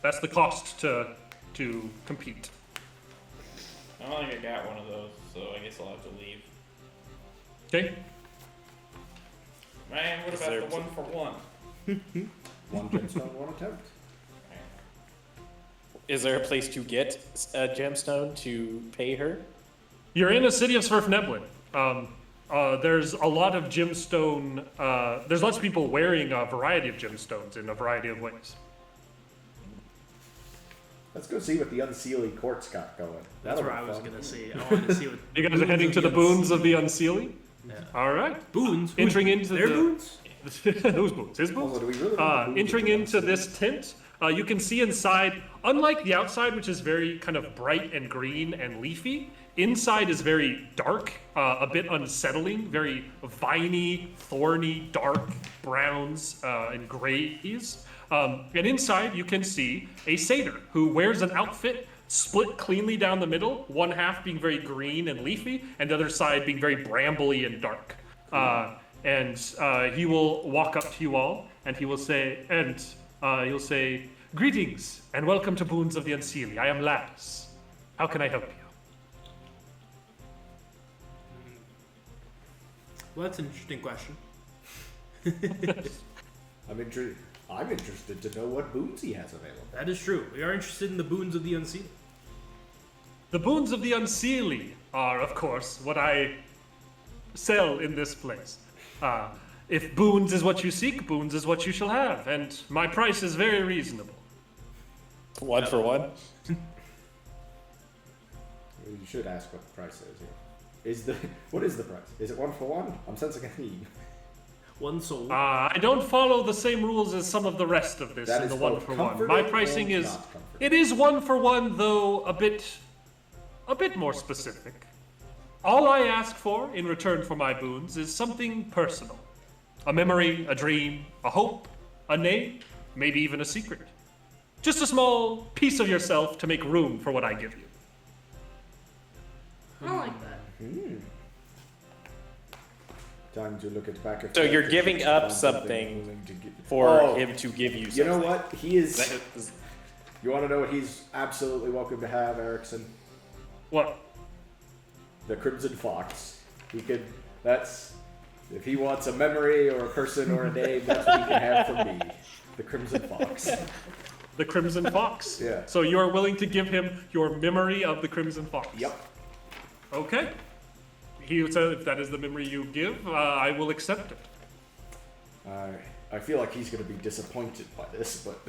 [SPEAKER 1] That's the cost to compete.
[SPEAKER 5] I don't think I got one of those, so I guess I'll have to leave.
[SPEAKER 1] Okay.
[SPEAKER 5] Man, what about the 1 for 1?
[SPEAKER 2] 1 gemstone, 1 attempt.
[SPEAKER 4] Is there a place to get a gemstone to pay her?
[SPEAKER 1] You're in a city of Sverfneblin. There's a lot of gemstone. There's lots of people wearing a variety of gemstones in a variety of ways.
[SPEAKER 2] Let's go see what the Unseelie Court's got going.
[SPEAKER 3] That's
[SPEAKER 2] That'll
[SPEAKER 3] where
[SPEAKER 2] be
[SPEAKER 3] I was
[SPEAKER 2] fun.
[SPEAKER 3] gonna say. I wanted to see what.
[SPEAKER 1] You guys are heading to the boons of the Unseelie.
[SPEAKER 3] Yeah.
[SPEAKER 1] All right.
[SPEAKER 3] Boons.
[SPEAKER 1] Entering into
[SPEAKER 3] their
[SPEAKER 1] the-
[SPEAKER 3] boons.
[SPEAKER 1] Whose boons? His boons.
[SPEAKER 2] Also, do we really need the boons
[SPEAKER 1] Entering
[SPEAKER 2] of the
[SPEAKER 1] into
[SPEAKER 2] Unseelie?
[SPEAKER 1] this tent, you can see inside, unlike the outside, which is very kind of bright and green and leafy, inside is very dark, a bit unsettling, very viney, thorny, dark browns and grays. And inside you can see a satyr who wears an outfit split cleanly down the middle, one half being very green and leafy, and the other side being very brambly and dark. And he will walk up to you all, and he will say, he'll say, "Greetings, and welcome to Boons of the Unseelie. I am Laz. How can I help you?"
[SPEAKER 3] Well, that's an interesting question.
[SPEAKER 2] I'm interested to know what boons he has available.
[SPEAKER 3] That is true. We are interested in the boons of the unseen.
[SPEAKER 1] The Boons of the Unseelie are, of course, what I sell in this place. If boons is what you seek, boons is what you shall have, and my price is very reasonable.
[SPEAKER 4] 1 for 1.
[SPEAKER 2] You should ask what the price is here. What is the price? Is it 1 for 1? I'm sensing a theme.
[SPEAKER 3] 1 soul.
[SPEAKER 1] I don't follow the same rules as some of the rest of this
[SPEAKER 2] That
[SPEAKER 1] in
[SPEAKER 2] is
[SPEAKER 1] the 1
[SPEAKER 2] both
[SPEAKER 1] for 1.
[SPEAKER 2] comforting
[SPEAKER 1] My pricing
[SPEAKER 2] and
[SPEAKER 1] is,
[SPEAKER 2] not comforting.
[SPEAKER 1] it is 1 for 1, though a bit more specific. All I ask for in return for my boons is something personal. A memory, a dream, a hope, a name, maybe even a secret. Just a small piece of yourself to make room for what I give you.
[SPEAKER 6] I like that.
[SPEAKER 2] Time to look at the back of.
[SPEAKER 4] So you're
[SPEAKER 2] character
[SPEAKER 4] giving
[SPEAKER 2] sheets,
[SPEAKER 4] up
[SPEAKER 2] find
[SPEAKER 4] something
[SPEAKER 2] willing to give-
[SPEAKER 4] for
[SPEAKER 2] Oh,
[SPEAKER 4] him to give you
[SPEAKER 2] You know
[SPEAKER 4] something.
[SPEAKER 2] what? He is.
[SPEAKER 4] That is-
[SPEAKER 2] You want to know what he's absolutely welcome to have, Erickson?
[SPEAKER 1] What?
[SPEAKER 2] The Crimson Fox. He could. That's. If he wants a memory or a person or a name, that's what he can have from me. The Crimson Fox.
[SPEAKER 1] The Crimson Fox.
[SPEAKER 2] Yeah.
[SPEAKER 1] So you are willing to give him your memory of the Crimson Fox?
[SPEAKER 2] Yep.
[SPEAKER 1] Okay. He said if that is the memory you give, I will accept it.
[SPEAKER 2] I feel like he's going to be disappointed by this, but.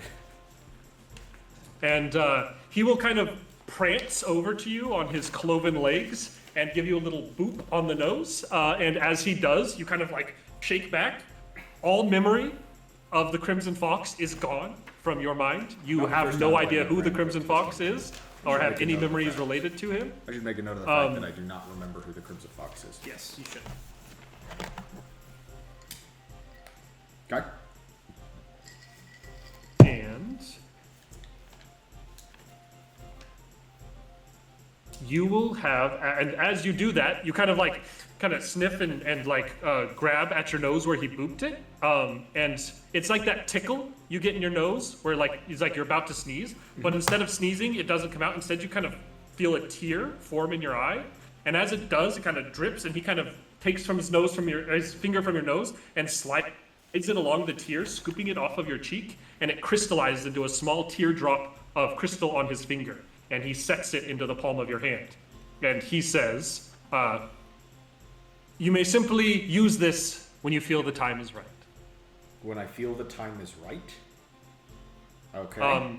[SPEAKER 1] And he will kind of prance over to you on his cloven legs and give you a little boop on the nose. And as he does, you kind of like shake back. All memory of the Crimson Fox is gone from your mind. You
[SPEAKER 2] Not the
[SPEAKER 1] have
[SPEAKER 2] first
[SPEAKER 1] no
[SPEAKER 2] time
[SPEAKER 1] idea
[SPEAKER 2] I've
[SPEAKER 1] who the
[SPEAKER 2] remembered
[SPEAKER 1] Crimson Fox is or
[SPEAKER 2] should
[SPEAKER 1] have
[SPEAKER 2] make a
[SPEAKER 1] any
[SPEAKER 2] note of
[SPEAKER 1] memories
[SPEAKER 2] that.
[SPEAKER 1] related to him.
[SPEAKER 2] I should make a note of the fact that I do not remember who the Crimson Fox is.
[SPEAKER 3] Yes, you should.
[SPEAKER 2] Okay.
[SPEAKER 1] And you will have, and as you do that, you kind of sniff and grab at your nose where he booped it. And it's like that tickle you get in your nose where it's like you're about to sneeze, but instead of sneezing, it doesn't come out. Instead, you kind of feel a tear form in your eye. And as it does, it kind of drips, and he kind of takes from his finger from your nose and slides it along the tear, scooping it off of your cheek, and it crystallizes into a small teardrop of crystal on his finger. And he sets it into the palm of your hand. And he says, you may simply use this when you feel the time is right.
[SPEAKER 2] When I feel the time is right. Okay.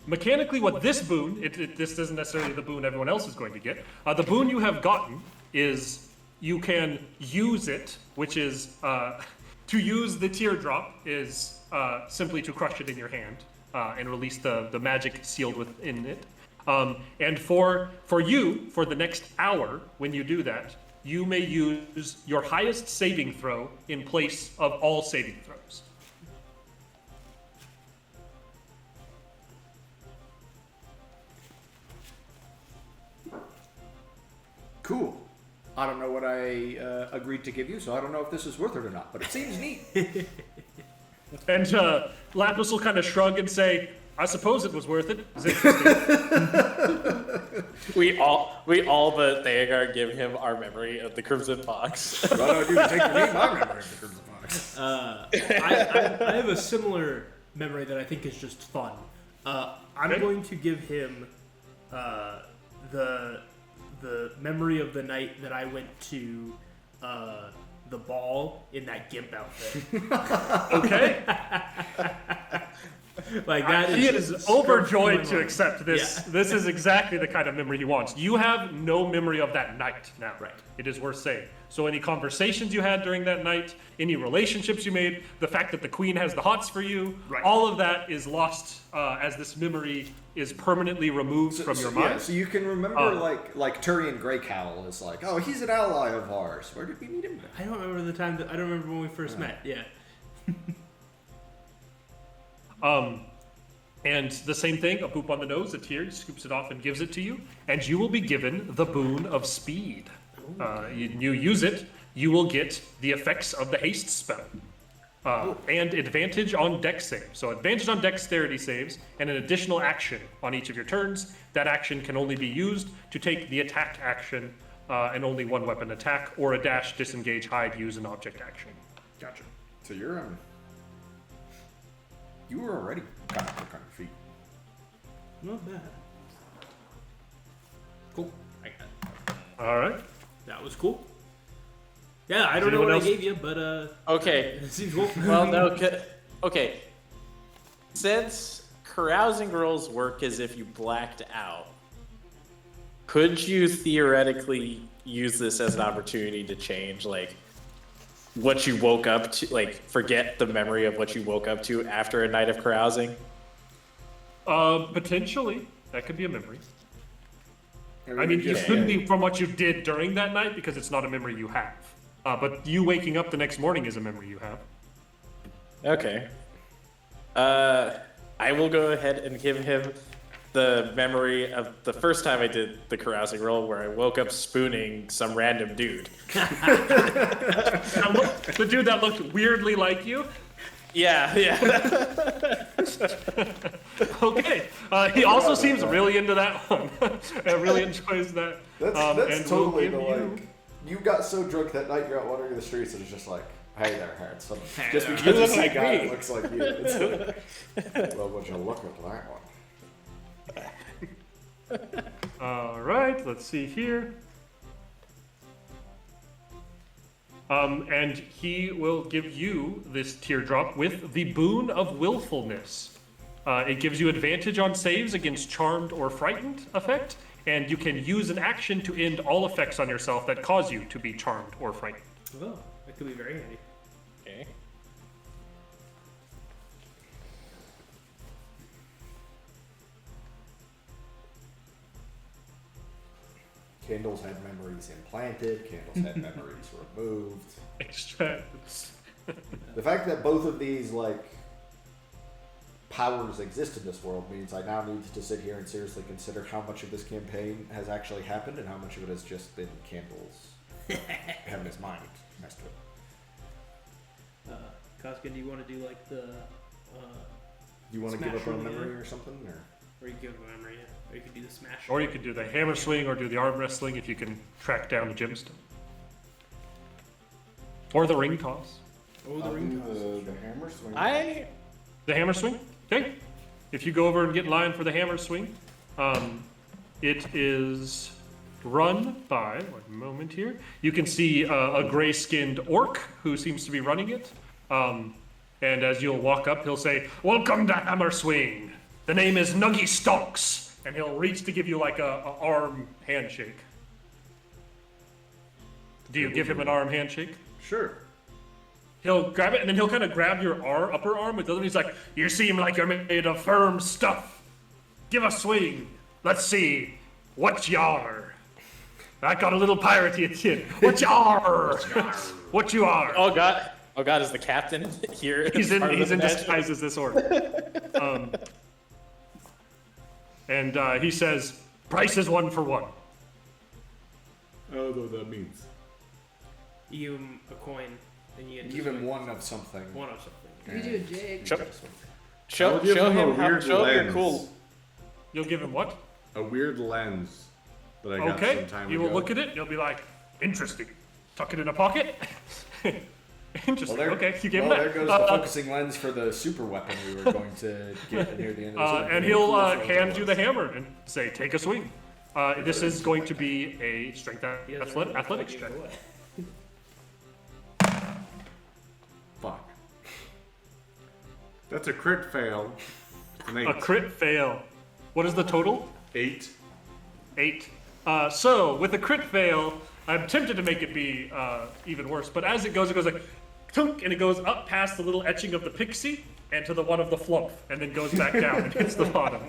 [SPEAKER 1] Mechanically, what this boon, this isn't necessarily the boon everyone else is going to get. The boon you have gotten is you can use it, which is, to use the teardrop is simply to crush it in your hand and release the magic sealed within it. And for you, for the next hour, when you do that, you may use your highest saving throw in place of all saving throws.
[SPEAKER 2] Cool. I don't know what I agreed to give you, so I don't know if this is worth it or not, but it seems neat.
[SPEAKER 1] And Lapis will kind of shrug and say, I suppose it was worth it. It's interesting.
[SPEAKER 4] We all but Theogar give him our memory of the Crimson Fox.
[SPEAKER 2] What do I do to take the name? My memory of the Crimson Fox.
[SPEAKER 3] I have a similar memory that I think is just fun. I'm
[SPEAKER 1] Okay.
[SPEAKER 3] going to give him the memory of the night that I went to the ball in that gimp outfit.
[SPEAKER 1] Okay.
[SPEAKER 3] Like that
[SPEAKER 1] He
[SPEAKER 3] is
[SPEAKER 1] is
[SPEAKER 3] just struck
[SPEAKER 1] overjoyed
[SPEAKER 3] my
[SPEAKER 1] to
[SPEAKER 3] mind.
[SPEAKER 1] accept this.
[SPEAKER 3] Yeah.
[SPEAKER 1] This is exactly the kind of memory he wants. You have no memory of that night now.
[SPEAKER 3] Right.
[SPEAKER 1] It is worth saying. So any conversations you had during that night, any relationships you made, the fact that the queen has the hots for you,
[SPEAKER 3] Right.
[SPEAKER 1] all of that is lost as this memory is permanently removed from your mind.
[SPEAKER 2] Yeah, so you can remember like Turian Greycowl is like, oh, he's an ally of ours. Where did we meet him?
[SPEAKER 3] I don't remember the time that I don't remember when we first met. Yeah.
[SPEAKER 1] And the same thing, a boop on the nose, a tear, scoops it off and gives it to you, and you will be given the boon of speed. You use it, you will get the effects of the haste spell. And advantage on dex saves. So advantage on dexterity saves, and an additional action on each of your turns. That action can only be used to take the attack action, and only one weapon attack, or a dash, disengage, hide, use an object action.
[SPEAKER 3] Gotcha.
[SPEAKER 2] So you're you were already kind of quick on your feet.
[SPEAKER 3] Not bad. Cool. I got it.
[SPEAKER 1] All right.
[SPEAKER 3] That was cool. Yeah, I don't know
[SPEAKER 1] anyone
[SPEAKER 3] what
[SPEAKER 1] else-
[SPEAKER 3] I gave you, but
[SPEAKER 4] Okay.
[SPEAKER 3] it seems cool.
[SPEAKER 4] Well, no. Okay. Since carousing rules work as if you blacked out, could you theoretically use this as an opportunity to change? Like, what you woke up to, like forget the memory of what you woke up to after a night of carousing?
[SPEAKER 1] Potentially. That could be a memory. I mean, it couldn't be from what you did during that night because it's not a memory you have. But you waking up the next morning is a memory you have.
[SPEAKER 4] Okay. I will go ahead and give him the memory of the first time I did the carousing roll where I woke up spooning some random dude.
[SPEAKER 1] The dude that looked weirdly like you?
[SPEAKER 4] Yeah.
[SPEAKER 1] Okay. He also seems really into that one. And really enjoys that.
[SPEAKER 2] That's
[SPEAKER 1] and
[SPEAKER 2] totally
[SPEAKER 1] will
[SPEAKER 2] the
[SPEAKER 1] give
[SPEAKER 2] like. You got so drunk that night you're out wandering the streets and it's just like, hey there, handsome. Just
[SPEAKER 4] You
[SPEAKER 2] because you
[SPEAKER 4] look
[SPEAKER 2] see a
[SPEAKER 4] like
[SPEAKER 2] guy
[SPEAKER 4] me.
[SPEAKER 2] that looks like you. It's like, well, would you look at that one?
[SPEAKER 1] All right, let's see here. And he will give you this teardrop with the boon of willfulness. It gives you advantage on saves against charmed or frightened effect, and you can use an action to end all effects on yourself that cause you to be charmed or frightened.
[SPEAKER 3] Oh, that could be very handy.
[SPEAKER 4] Okay.
[SPEAKER 2] Candles had memories implanted. Candles had memories removed.
[SPEAKER 1] Extract.
[SPEAKER 2] The fact that both of these like powers exist in this world means I now need to sit here and seriously consider how much of this campaign has actually happened and how much of it has just been Candles having his mind messed with.
[SPEAKER 3] Koska, do you want to do like the
[SPEAKER 2] You want to
[SPEAKER 3] Smash
[SPEAKER 2] give up on a
[SPEAKER 3] roll, yeah.
[SPEAKER 2] memory or something, or
[SPEAKER 3] you give him a memory, yeah. Or you could do the smash.
[SPEAKER 1] Or you could do the hammer swing or do the arm wrestling if you can track down the gemstone. Or the ring toss.
[SPEAKER 3] Oh, the
[SPEAKER 5] I'll
[SPEAKER 3] ring
[SPEAKER 5] do
[SPEAKER 3] toss.
[SPEAKER 5] the hammer swing.
[SPEAKER 1] The hammer swing? Okay. If you go over and get in line for the hammer swing, it is run by, one moment here, you can see a gray-skinned orc who seems to be running it. And as you'll walk up, he'll say, "Welcome to Hammer Swing. The name is Nuggy Stonks." And he'll reach to give you like a arm handshake. Do you give him an arm handshake?
[SPEAKER 2] sure.
[SPEAKER 1] He'll grab it, and then he'll kind of grab your upper arm with the other. He's like, "You seem like you're made of firm stuff. Give a swing. Let's see. What y'ar? I got a little piratey at the end. What y'ar? What you are?"
[SPEAKER 4] Oh God, is the captain here?
[SPEAKER 1] He's
[SPEAKER 4] as part of
[SPEAKER 1] in
[SPEAKER 4] the match?
[SPEAKER 1] disguise as this orc. And he says, "Price is 1 for 1."
[SPEAKER 5] I don't know what that means.
[SPEAKER 3] You give him a coin, then you get to
[SPEAKER 2] Give him
[SPEAKER 3] swing
[SPEAKER 2] one of something.
[SPEAKER 3] one of something.
[SPEAKER 6] You do a jig.
[SPEAKER 4] Show
[SPEAKER 5] I'll give him
[SPEAKER 4] him
[SPEAKER 5] a
[SPEAKER 4] how
[SPEAKER 5] weird
[SPEAKER 4] show him you're
[SPEAKER 5] lens.
[SPEAKER 4] cool.
[SPEAKER 1] You'll give him what?
[SPEAKER 5] A weird lens that I got
[SPEAKER 1] Okay.
[SPEAKER 5] some time
[SPEAKER 1] You
[SPEAKER 5] ago.
[SPEAKER 1] will look at it, and you'll be like, "Interesting." Tuck it in a pocket. Interesting. Okay, you give him
[SPEAKER 2] well,
[SPEAKER 1] that.
[SPEAKER 2] there goes the focusing lens for the super weapon we were going to get near the end of the
[SPEAKER 1] And he'll hand you the hammer and say, "Take a swing." This is going to be a strength
[SPEAKER 3] He doesn't really
[SPEAKER 1] athletics
[SPEAKER 3] give
[SPEAKER 1] check.
[SPEAKER 3] it away.
[SPEAKER 2] Fuck.
[SPEAKER 5] That's a crit fail. An 8.
[SPEAKER 1] A crit fail. What is the total?
[SPEAKER 5] 8.
[SPEAKER 1] 8. So, with a crit fail, I'm tempted to make it be even worse, but as it goes like, tunk, and it goes up past the little etching of the pixie and to the one of the flumph, and then goes back down and hits the bottom.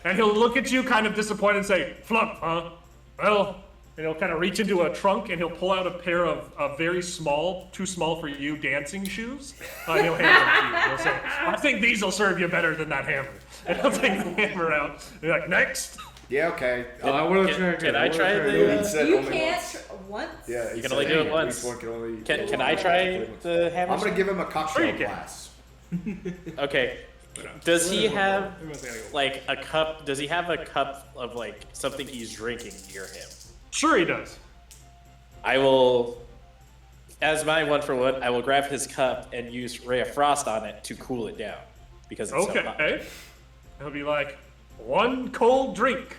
[SPEAKER 1] And he'll look at you kind of disappointed and say, "Flump, huh? Well," and he'll kind of reach into a trunk and he'll pull out a pair of very small, too small for you, dancing shoes. And he'll hand them to you. He'll say, "I think these will serve you better than that hammer." And he'll take the hammer out. And you're like, "Next."
[SPEAKER 2] Yeah, okay.
[SPEAKER 5] I want to try.
[SPEAKER 4] Can I try
[SPEAKER 2] He
[SPEAKER 4] the?
[SPEAKER 2] said
[SPEAKER 6] You
[SPEAKER 2] only
[SPEAKER 6] can't
[SPEAKER 2] once.
[SPEAKER 6] once.
[SPEAKER 2] Yeah, he
[SPEAKER 4] You can
[SPEAKER 2] said
[SPEAKER 4] only do it
[SPEAKER 2] each
[SPEAKER 4] once.
[SPEAKER 2] one can only.
[SPEAKER 4] Can I try the hammer?
[SPEAKER 2] I'm gonna give him a cocktail
[SPEAKER 1] you can.
[SPEAKER 2] glass.
[SPEAKER 4] Okay. Does he have
[SPEAKER 3] Everyone's gotta go.
[SPEAKER 4] like a cup? Does he have a cup of like something he's drinking near him?
[SPEAKER 1] Sure he does.
[SPEAKER 4] I will, as my 1 for 1, I will grab his cup and use Ray of Frost on it to cool it down because it's so hot.
[SPEAKER 1] Okay. He'll be like, "1 cold drink.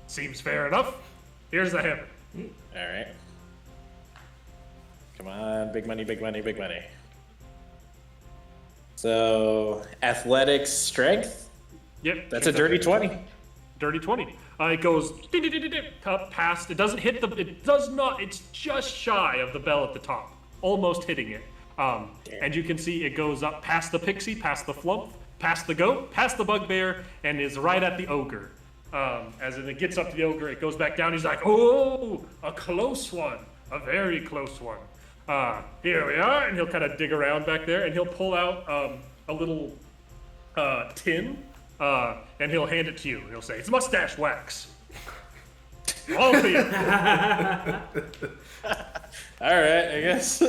[SPEAKER 1] Seems fair enough. Here's the hammer."
[SPEAKER 4] All right. Come on, big money, big money, big money. So, athletics, strength.
[SPEAKER 1] Yep.
[SPEAKER 4] That's a dirty 20.
[SPEAKER 1] Dirty 20. It goes up past. It doesn't hit the. It does not. It's just shy of the bell at the top. almost hitting it. And you can see it goes up past the pixie, past the flump, past the goat, past the bugbear, and is right at the ogre. As it gets up to the ogre, it goes back down. He's like, oh, a close one, a very close one. Here we are, and he'll kind of dig around back there, and he'll pull out a little tin, and he'll hand it to you. He'll say, it's mustache wax. All for you.
[SPEAKER 4] All right, I guess.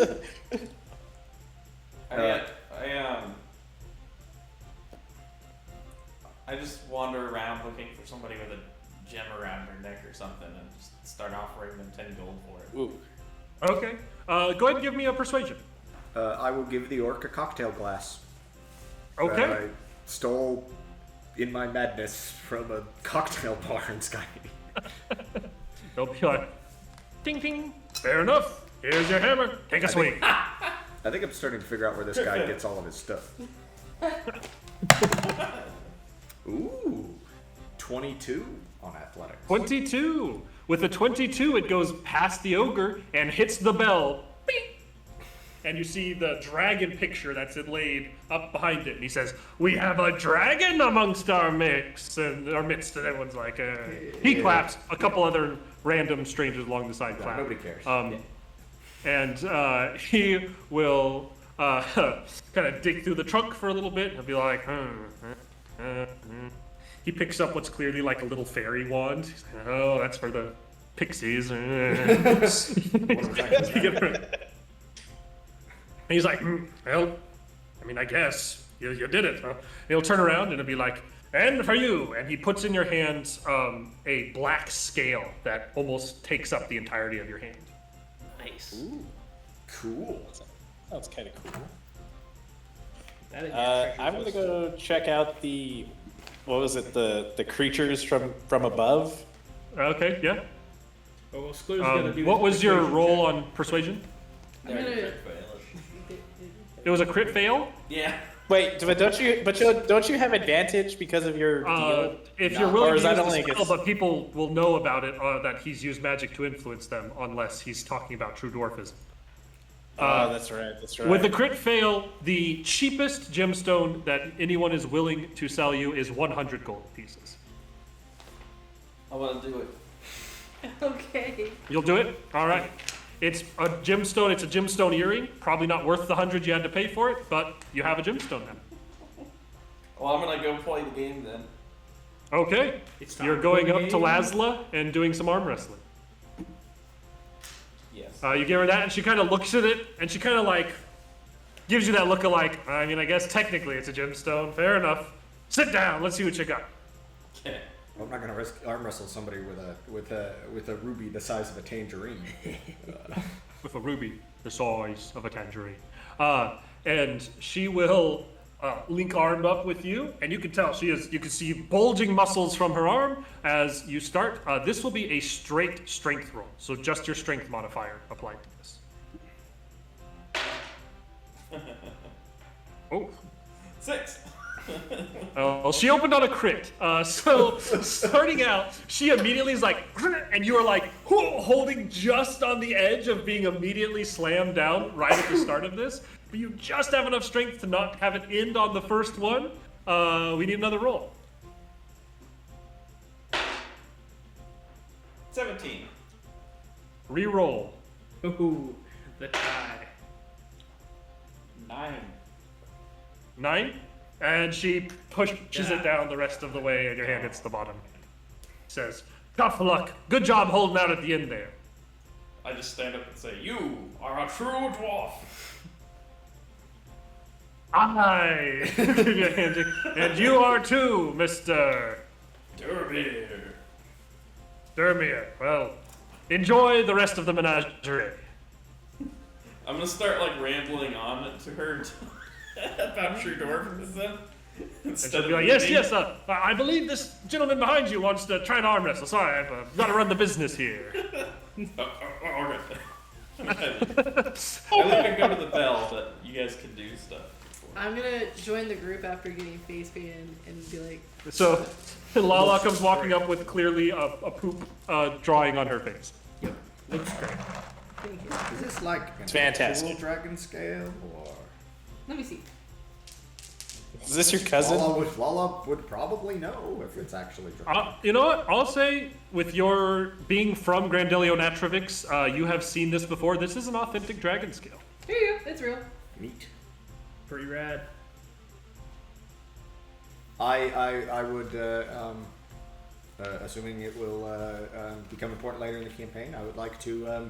[SPEAKER 7] I just wander around looking for somebody with a gem around their neck or something and just start offering them 10 gold for it.
[SPEAKER 4] Ooh.
[SPEAKER 1] Okay. Go ahead and give me a persuasion.
[SPEAKER 2] I will give the orc a cocktail glass.
[SPEAKER 1] Okay.
[SPEAKER 2] That I stole in my madness from a cocktail bar in Skygate.
[SPEAKER 1] He'll be like, ding ding. Fair enough. Here's your hammer. Take a swing.
[SPEAKER 2] I think I'm starting to figure out where this guy gets all of his stuff. Ooh, 22 on athletics.
[SPEAKER 1] 22. With a 22, it goes past the ogre and hits the bell. Bing! And you see the dragon picture that's laid up behind it. And he says, we have a dragon amongst our midst. And everyone's like, He claps. A couple other random strangers along the side clap.
[SPEAKER 2] Nobody cares.
[SPEAKER 1] And he will kind of dig through the trunk for a little bit. He'll be like, He picks up what's clearly like a little fairy wand. He's like, oh, that's for the pixies. And he's like, well, I mean, I guess you did it. Huh? And he'll turn around and it'll be like, and for you. And he puts in your hands a black scale that almost takes up the entirety of your hand.
[SPEAKER 3] Nice.
[SPEAKER 4] Ooh,
[SPEAKER 2] Cool.
[SPEAKER 4] sounds kind of cool.
[SPEAKER 3] That is
[SPEAKER 4] I'm gonna go check out the, what was it, the creatures from above.
[SPEAKER 1] Okay, yeah.
[SPEAKER 3] Oh, well, Skler's gonna do
[SPEAKER 1] What
[SPEAKER 3] his
[SPEAKER 1] was your
[SPEAKER 3] persuasion
[SPEAKER 1] roll
[SPEAKER 3] check.
[SPEAKER 1] on persuasion?
[SPEAKER 6] I'm gonna.
[SPEAKER 1] It was a crit fail.
[SPEAKER 7] Yeah.
[SPEAKER 4] Wait, but don't you have advantage because of your deal?
[SPEAKER 1] If you're
[SPEAKER 4] Or
[SPEAKER 1] willing
[SPEAKER 4] is
[SPEAKER 1] to
[SPEAKER 4] that
[SPEAKER 1] use the
[SPEAKER 4] only
[SPEAKER 1] spell,
[SPEAKER 4] against-
[SPEAKER 1] but people will know about it, that he's used magic to influence them, unless he's talking about true dwarfism.
[SPEAKER 4] Oh, that's right. That's right.
[SPEAKER 1] With the crit fail, the cheapest gemstone that anyone is willing to sell you is 100 gold pieces.
[SPEAKER 7] I want to do it.
[SPEAKER 6] Okay.
[SPEAKER 1] You'll do it? All right. It's a gemstone. It's a gemstone earring. Probably not worth the 100 you had to pay for it, but you have a gemstone now.
[SPEAKER 7] Well, I'm going to go play the game then.
[SPEAKER 1] Okay.
[SPEAKER 3] It's time
[SPEAKER 1] You're
[SPEAKER 3] to
[SPEAKER 1] going
[SPEAKER 3] play
[SPEAKER 1] up to
[SPEAKER 3] game.
[SPEAKER 1] Laszlo and doing some arm wrestling.
[SPEAKER 7] Yes.
[SPEAKER 1] You give her that, and she kind of looks at it, and she kind of like gives you that look of like, I mean, I guess technically it's a gemstone. Fair enough. Sit down. Let's see what you got.
[SPEAKER 7] Okay.
[SPEAKER 2] I'm not gonna arm wrestle somebody with a ruby the size of a tangerine.
[SPEAKER 1] With a ruby the size of a tangerine. And she will link armed up with you, and you can tell you can see bulging muscles from her arm as you start. This will be a straight strength roll, so just your strength modifier applied to this. Oh.
[SPEAKER 7] 6.
[SPEAKER 1] Well, she opened on a crit. So starting out, she immediately is like, and you are like holding just on the edge of being immediately slammed down right at the start of this. But you just have enough strength to not have it end on the first one. We need another roll.
[SPEAKER 7] 17.
[SPEAKER 1] Re-roll.
[SPEAKER 3] Ooh, the tie.
[SPEAKER 7] 9.
[SPEAKER 1] 9. And she pushes it down the rest of the way, and your hand hits the bottom. Says, tough luck. Good job holding out at the end there.
[SPEAKER 7] I just stand up and say, you are a true dwarf.
[SPEAKER 1] Aye. And you are too, Mr.
[SPEAKER 7] Derby.
[SPEAKER 1] Dermir. Well, enjoy the rest of the menagerie.
[SPEAKER 7] I'm going to start like rambling on to her about true dwarfism.
[SPEAKER 1] And she'll be like, yes, I believe this gentleman behind you wants to try an arm wrestle. Sorry, I've got to run the business here.
[SPEAKER 7] All right. I think I go to the bell, but you guys can do stuff.
[SPEAKER 6] I'm gonna join the group after getting face painted and be like,
[SPEAKER 1] So Lala comes walking up with clearly a poop drawing on her face.
[SPEAKER 3] Looks great.
[SPEAKER 6] Thank you.
[SPEAKER 2] Is this like
[SPEAKER 4] It's
[SPEAKER 2] an
[SPEAKER 4] fantastic.
[SPEAKER 2] actual dragon scale or?
[SPEAKER 6] Let me see.
[SPEAKER 4] Is this your cousin?
[SPEAKER 2] Lala would probably know if it's actually dragon.
[SPEAKER 1] You know what? I'll say, with your being from Grandelio Natravix, you have seen this before. This is an authentic dragon scale.
[SPEAKER 6] Here you go. It's real.
[SPEAKER 2] Neat.
[SPEAKER 3] Pretty rad.
[SPEAKER 2] I would, assuming it will become important later in the campaign, I would like to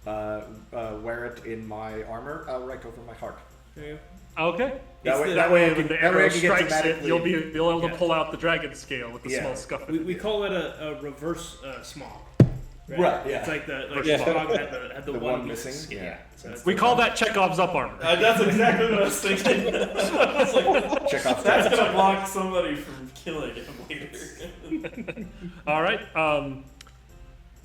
[SPEAKER 2] wear it in my armor right over my heart.
[SPEAKER 3] There you go.
[SPEAKER 1] Okay.
[SPEAKER 2] That way I
[SPEAKER 1] when
[SPEAKER 2] can-
[SPEAKER 1] the
[SPEAKER 2] that way I
[SPEAKER 1] arrow
[SPEAKER 2] can get
[SPEAKER 1] strikes it,
[SPEAKER 2] dramatically-
[SPEAKER 1] you'll be able to
[SPEAKER 3] Yeah.
[SPEAKER 1] pull out the dragon scale with the
[SPEAKER 2] Yeah.
[SPEAKER 1] small scuff.
[SPEAKER 3] We call it a reverse small.
[SPEAKER 2] Right, yeah.
[SPEAKER 3] It's like the
[SPEAKER 1] Yeah.
[SPEAKER 3] Frog had the
[SPEAKER 2] The
[SPEAKER 3] one
[SPEAKER 2] one missing,
[SPEAKER 3] skin.
[SPEAKER 2] yeah.
[SPEAKER 3] So it's
[SPEAKER 1] We call that Chekhov's up armor.
[SPEAKER 7] That's exactly what I was thinking. I was like,
[SPEAKER 2] Check off
[SPEAKER 7] that's
[SPEAKER 2] that.
[SPEAKER 7] gonna block somebody from killing him later.
[SPEAKER 1] All right.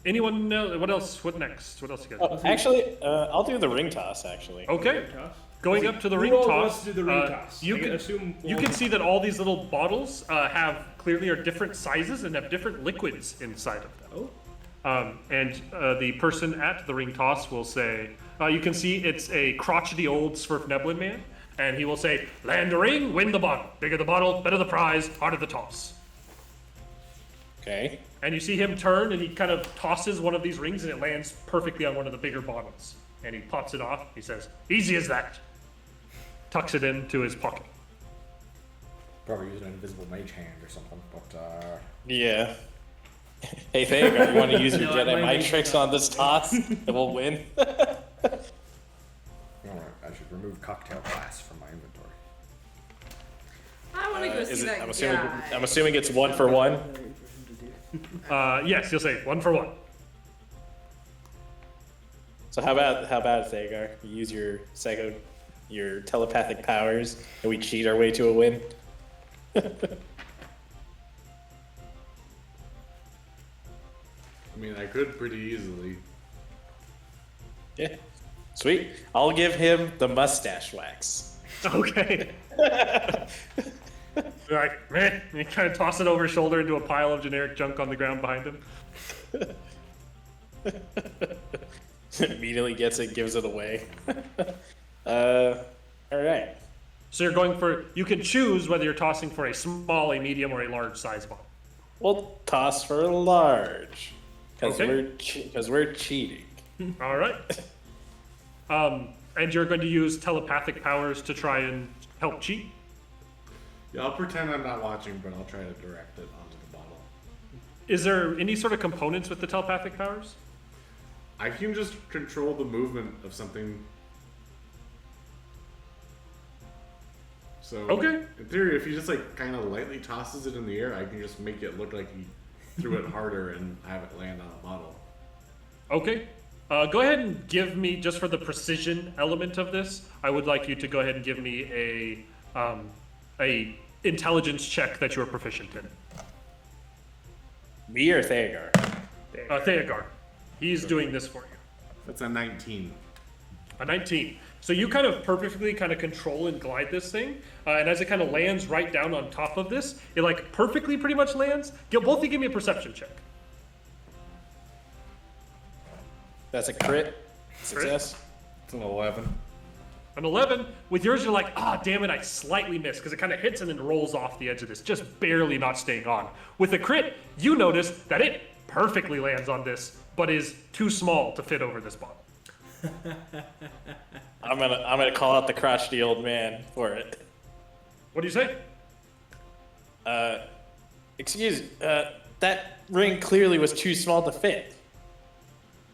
[SPEAKER 1] Anyone know what else? What next? What else you got?
[SPEAKER 4] Oh, actually, I'll do the ring toss. Actually.
[SPEAKER 1] Okay.
[SPEAKER 3] toss.
[SPEAKER 1] Going up to the
[SPEAKER 3] Who
[SPEAKER 1] ring
[SPEAKER 3] all
[SPEAKER 1] toss.
[SPEAKER 3] wants to do the ring toss?
[SPEAKER 1] You
[SPEAKER 3] I
[SPEAKER 1] can
[SPEAKER 3] assume
[SPEAKER 1] you can see that all these little bottles have clearly are different sizes and have different liquids inside of them.
[SPEAKER 3] Oh.
[SPEAKER 1] And the person at the ring toss will say, you can see it's a crotchety old Sverfneblin man, and he will say, land the ring, win the bottle. Bigger the bottle, better the prize, harder the toss.
[SPEAKER 4] Okay.
[SPEAKER 1] And you see him turn, and he kind of tosses one of these rings, and it lands perfectly on one of the bigger bottles. And he pops it off. He says, easy as that. Tucks it into his pocket.
[SPEAKER 2] Probably using an invisible mage hand or something, but
[SPEAKER 4] Yeah. Hey, Thagar, you want to use your
[SPEAKER 3] No,
[SPEAKER 4] Jedi
[SPEAKER 3] my
[SPEAKER 4] mind
[SPEAKER 3] name's
[SPEAKER 4] tricks
[SPEAKER 3] not-
[SPEAKER 4] on this toss, and we'll win?
[SPEAKER 2] alright, I should remove cocktail glass from my inventory.
[SPEAKER 6] I want to go see
[SPEAKER 4] Is it,
[SPEAKER 6] that guy.
[SPEAKER 4] I'm assuming it's 1 for 1.
[SPEAKER 1] Yes, you'll say 1 for 1.
[SPEAKER 4] So how about Thagar? You use your telepathic powers, and we cheat our way to a win.
[SPEAKER 5] I mean, I could pretty easily.
[SPEAKER 4] Yeah. Sweet. I'll give him the mustache wax.
[SPEAKER 1] Okay. You're like, meh. And you kind of toss it over his shoulder into a pile of generic junk on the ground behind him.
[SPEAKER 4] Immediately gets it, gives it away. All right.
[SPEAKER 1] So you're going for, you can choose whether you're tossing for a small, a medium, or a large size bottle.
[SPEAKER 4] We'll toss for large, because
[SPEAKER 1] Okay.
[SPEAKER 4] we're cheating.
[SPEAKER 1] All right. And you're going to use telepathic powers to try and help cheat.
[SPEAKER 5] Yeah, I'll pretend I'm not watching, but I'll try to direct it onto the bottle.
[SPEAKER 1] Is there any sort of components with the telepathic powers?
[SPEAKER 5] I can just control the movement of something. So,
[SPEAKER 1] Okay.
[SPEAKER 5] in theory, if he just like kind of lightly tosses it in the air, I can just make it look like he threw it harder and have it land on a bottle.
[SPEAKER 1] Okay. Go ahead and give me, just for the precision element of this, I would like you to go ahead and give me a intelligence check that you are proficient in.
[SPEAKER 4] Me or Thagar?
[SPEAKER 1] Theogar. He's doing this for you.
[SPEAKER 5] That's a 19.
[SPEAKER 1] A 19. So you kind of perfectly kind of control and glide this thing, and as it kind of lands right down on top of this, it like perfectly pretty much lands. Both of you give me a perception check.
[SPEAKER 4] That's a crit success.
[SPEAKER 5] It's an 11.
[SPEAKER 1] An 11. With yours, you're like, damn it, I slightly missed, because it kind of hits and then rolls off the edge of this, just barely not staying on. With a crit, you notice that it perfectly lands on this, but is too small to fit over this bottle.
[SPEAKER 4] I'm gonna call out the crotchety old man for it.
[SPEAKER 1] What do you say?
[SPEAKER 4] Excuse, that ring clearly was too small to fit.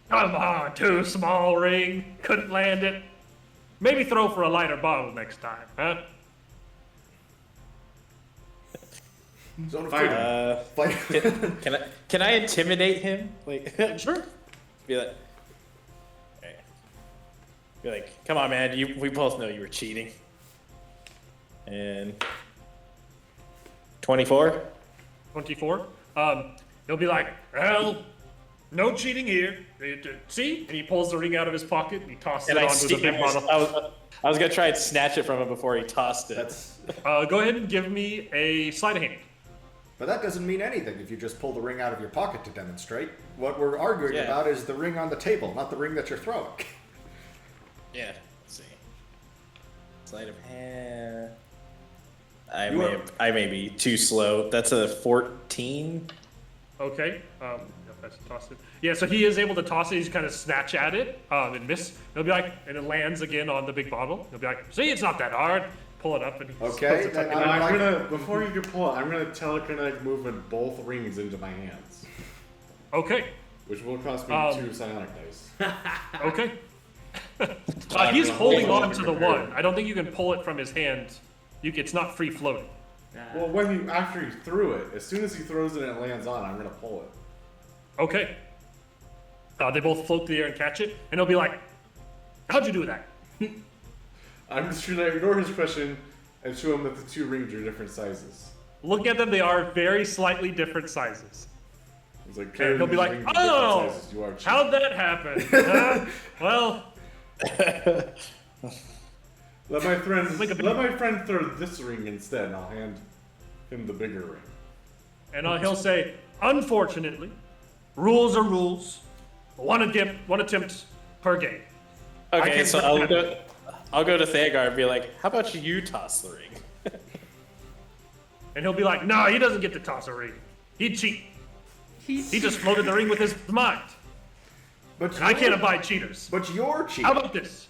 [SPEAKER 1] Come on, too small ring. Couldn't land it. Maybe throw for a lighter bottle next time, huh?
[SPEAKER 2] Zone of
[SPEAKER 5] Fire.
[SPEAKER 2] freedom.
[SPEAKER 4] Can I intimidate him? Like,
[SPEAKER 1] Sure.
[SPEAKER 4] be like, okay. Be like, come on, man. We both know you were cheating. And 24.
[SPEAKER 1] 24. He'll be like, well, no cheating here. See? And he pulls the ring out of his pocket and he tosses
[SPEAKER 4] And
[SPEAKER 1] it
[SPEAKER 4] I,
[SPEAKER 1] onto the
[SPEAKER 4] st-
[SPEAKER 1] big
[SPEAKER 4] I,
[SPEAKER 1] bottle.
[SPEAKER 4] was, I was gonna try and snatch it from him before he tossed it.
[SPEAKER 2] That's
[SPEAKER 1] Go ahead and give me a sleight of hand.
[SPEAKER 2] But that doesn't mean anything if you just pull the ring out of your pocket to demonstrate. What we're arguing about is the ring on the table, not the ring that you're throwing.
[SPEAKER 4] Yeah. Let's see. Sleight of hand. I may be too slow. That's a 14.
[SPEAKER 1] Okay. That's toss it. Yeah, so he is able to toss it. He's kind of snatch at it and miss. He'll be like, and it lands again on the big bottle. He'll be like, see, it's not that hard. Pull it up and he
[SPEAKER 2] Okay,
[SPEAKER 1] puts it
[SPEAKER 2] then
[SPEAKER 1] tuck it in.
[SPEAKER 5] I'm gonna, before you can pull it, I'm gonna telekinetic movement both rings into my hands,
[SPEAKER 1] Okay.
[SPEAKER 5] which will cost me 2 psionic dice.
[SPEAKER 1] Okay.
[SPEAKER 5] I'm
[SPEAKER 1] He's
[SPEAKER 5] gonna
[SPEAKER 1] holding
[SPEAKER 5] hold
[SPEAKER 1] on
[SPEAKER 5] it
[SPEAKER 1] to the
[SPEAKER 5] prepared.
[SPEAKER 1] one. I don't think you can pull it from his hand. It's not free floating.
[SPEAKER 5] Well, after he threw it, as soon as he throws it and it lands on, I'm gonna pull it.
[SPEAKER 1] Okay. They both float through the air and catch it, and he'll be like, how'd you do that?
[SPEAKER 5] I'm just gonna ignore his question and show him that the 2 rings are different sizes.
[SPEAKER 1] Look at them. They are very slightly different sizes.
[SPEAKER 5] He's like,
[SPEAKER 1] And he'll be like, oh, how'd that happen? Well,
[SPEAKER 5] Let my friend throw this ring instead, and I'll hand him the bigger ring.
[SPEAKER 1] and he'll say, unfortunately, rules are rules. One attempt per game.
[SPEAKER 4] Okay,
[SPEAKER 1] can't
[SPEAKER 4] so
[SPEAKER 1] do that.
[SPEAKER 4] I'll go to Thagar and be like, how about you toss the ring?
[SPEAKER 1] And he'll be like, no, he doesn't get to toss a ring. He'd cheat. He just floated the ring with his mind.
[SPEAKER 2] But
[SPEAKER 1] And I can't abide cheaters.
[SPEAKER 2] But you're cheating.
[SPEAKER 1] How about this?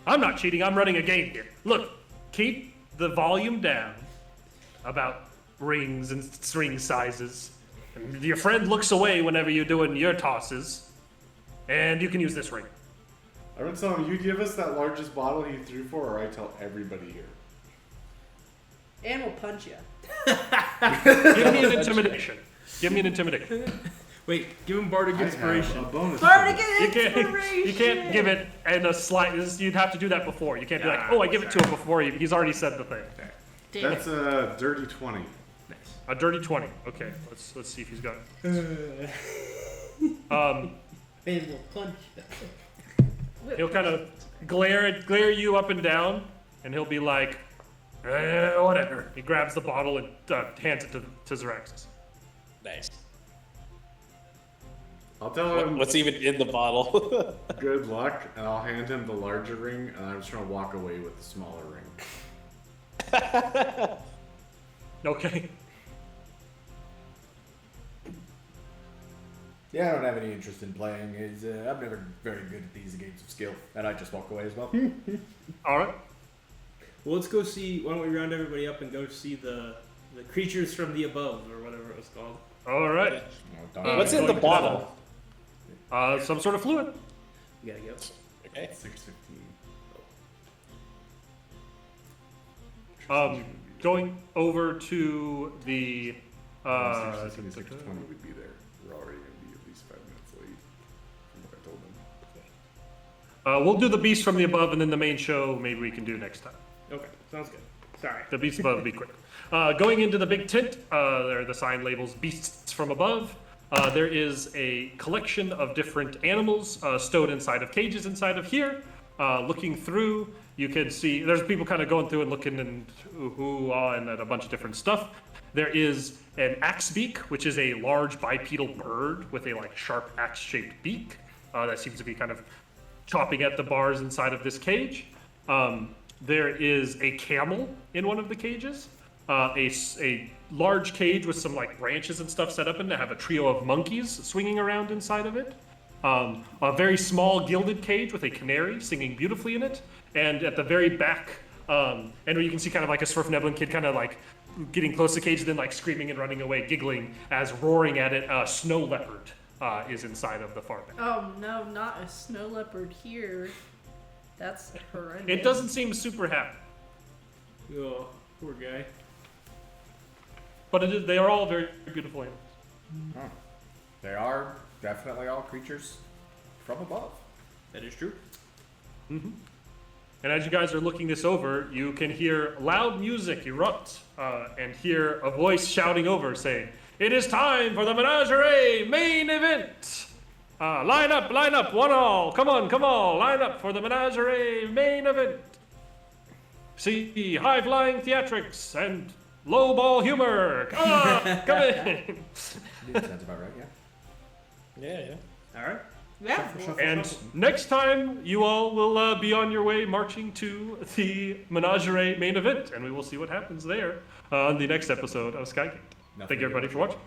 [SPEAKER 1] I'm not cheating. I'm running a game here. Look, keep the volume down about rings and ring sizes. And your friend looks away whenever you're doing your tosses. And you can use this ring.
[SPEAKER 5] I would tell him, you give us that largest bottle he threw for, or I tell everybody here.
[SPEAKER 6] And we'll punch you.
[SPEAKER 1] Give me an intimidation. Give me an intimidation.
[SPEAKER 3] Wait, give him bardic inspiration.
[SPEAKER 5] A bonus.
[SPEAKER 6] Bardic
[SPEAKER 1] You
[SPEAKER 6] inspiration.
[SPEAKER 1] can't give it in a slight. You'd have to do that before. You can't be like, oh, I give it to him before he's already said the thing.
[SPEAKER 6] Damn
[SPEAKER 5] That's
[SPEAKER 6] it.
[SPEAKER 5] a dirty 20.
[SPEAKER 1] A dirty 20. Okay, let's see if he's got it.
[SPEAKER 3] And we'll punch you.
[SPEAKER 1] He'll kind of glare you up and down, and he'll be like, whatever. He grabs the bottle and hands it to Xaraxis.
[SPEAKER 4] Nice.
[SPEAKER 5] I'll tell him
[SPEAKER 4] What's even in the bottle?
[SPEAKER 5] good luck, and I'll hand him the larger ring, and I'm just trying to walk away with the smaller ring.
[SPEAKER 1] Okay.
[SPEAKER 2] Yeah, I don't have any interest in playing. I'm never very good at these games of skill, and I just walk away as well.
[SPEAKER 1] All right.
[SPEAKER 3] Well, let's go see. Why don't we round everybody up and go see the creatures from the above, or whatever it was called.
[SPEAKER 1] All right.
[SPEAKER 4] What's in the bottle?
[SPEAKER 1] Some sort of fluid.
[SPEAKER 3] We gotta go.
[SPEAKER 4] Okay.
[SPEAKER 5] 6:15.
[SPEAKER 1] Going over to the.
[SPEAKER 5] 6:20 would be there. We're already going to be at least 5 minutes late from what I told them.
[SPEAKER 1] We'll do the beast from the above, and then the main show. Maybe we can do next time.
[SPEAKER 3] Okay, sounds good. Sorry.
[SPEAKER 1] The beast above will be quick. Going into the big tent, there are the sign labels "Beasts from Above." There is a collection of different animals stowed inside of cages inside of here. Looking through, you can see there's people kind of going through and looking and and at a bunch of different stuff. There is an axebeak, which is a large bipedal bird with a sharp axe-shaped beak that seems to be kind of chopping at the bars inside of this cage. There is a camel in one of the cages. A large cage with some branches and stuff set up in to have a trio of monkeys swinging around inside of it. A very small gilded cage with a canary singing beautifully in it. And at the very back, and where you can see kind of a Swerfneblin kid kind of getting close to the cage, then screaming and running away, giggling as roaring at it. A snow leopard is inside of the far back.
[SPEAKER 6] Oh no, not a snow leopard here. That's horrendous.
[SPEAKER 1] It doesn't seem super happy,
[SPEAKER 3] Oh, poor guy.
[SPEAKER 1] but they are all very beautiful animals.
[SPEAKER 2] They are definitely all creatures from above.
[SPEAKER 3] That is true.
[SPEAKER 1] And as you guys are looking this over, you can hear loud music erupt and hear a voice shouting over saying, "It is time for the Menagerie main event! Line up, one all! Come on, line up for the Menagerie main event! See high-flying theatrics and low ball humor. Come in.
[SPEAKER 2] Sounds about right, yeah.
[SPEAKER 4] Yeah.
[SPEAKER 3] All right.
[SPEAKER 6] Yeah.
[SPEAKER 1] And next time, you all will be on your way marching to the Menagerie main event, and we will see what happens there on the next episode of Skygate. Thank you, everybody, for watching.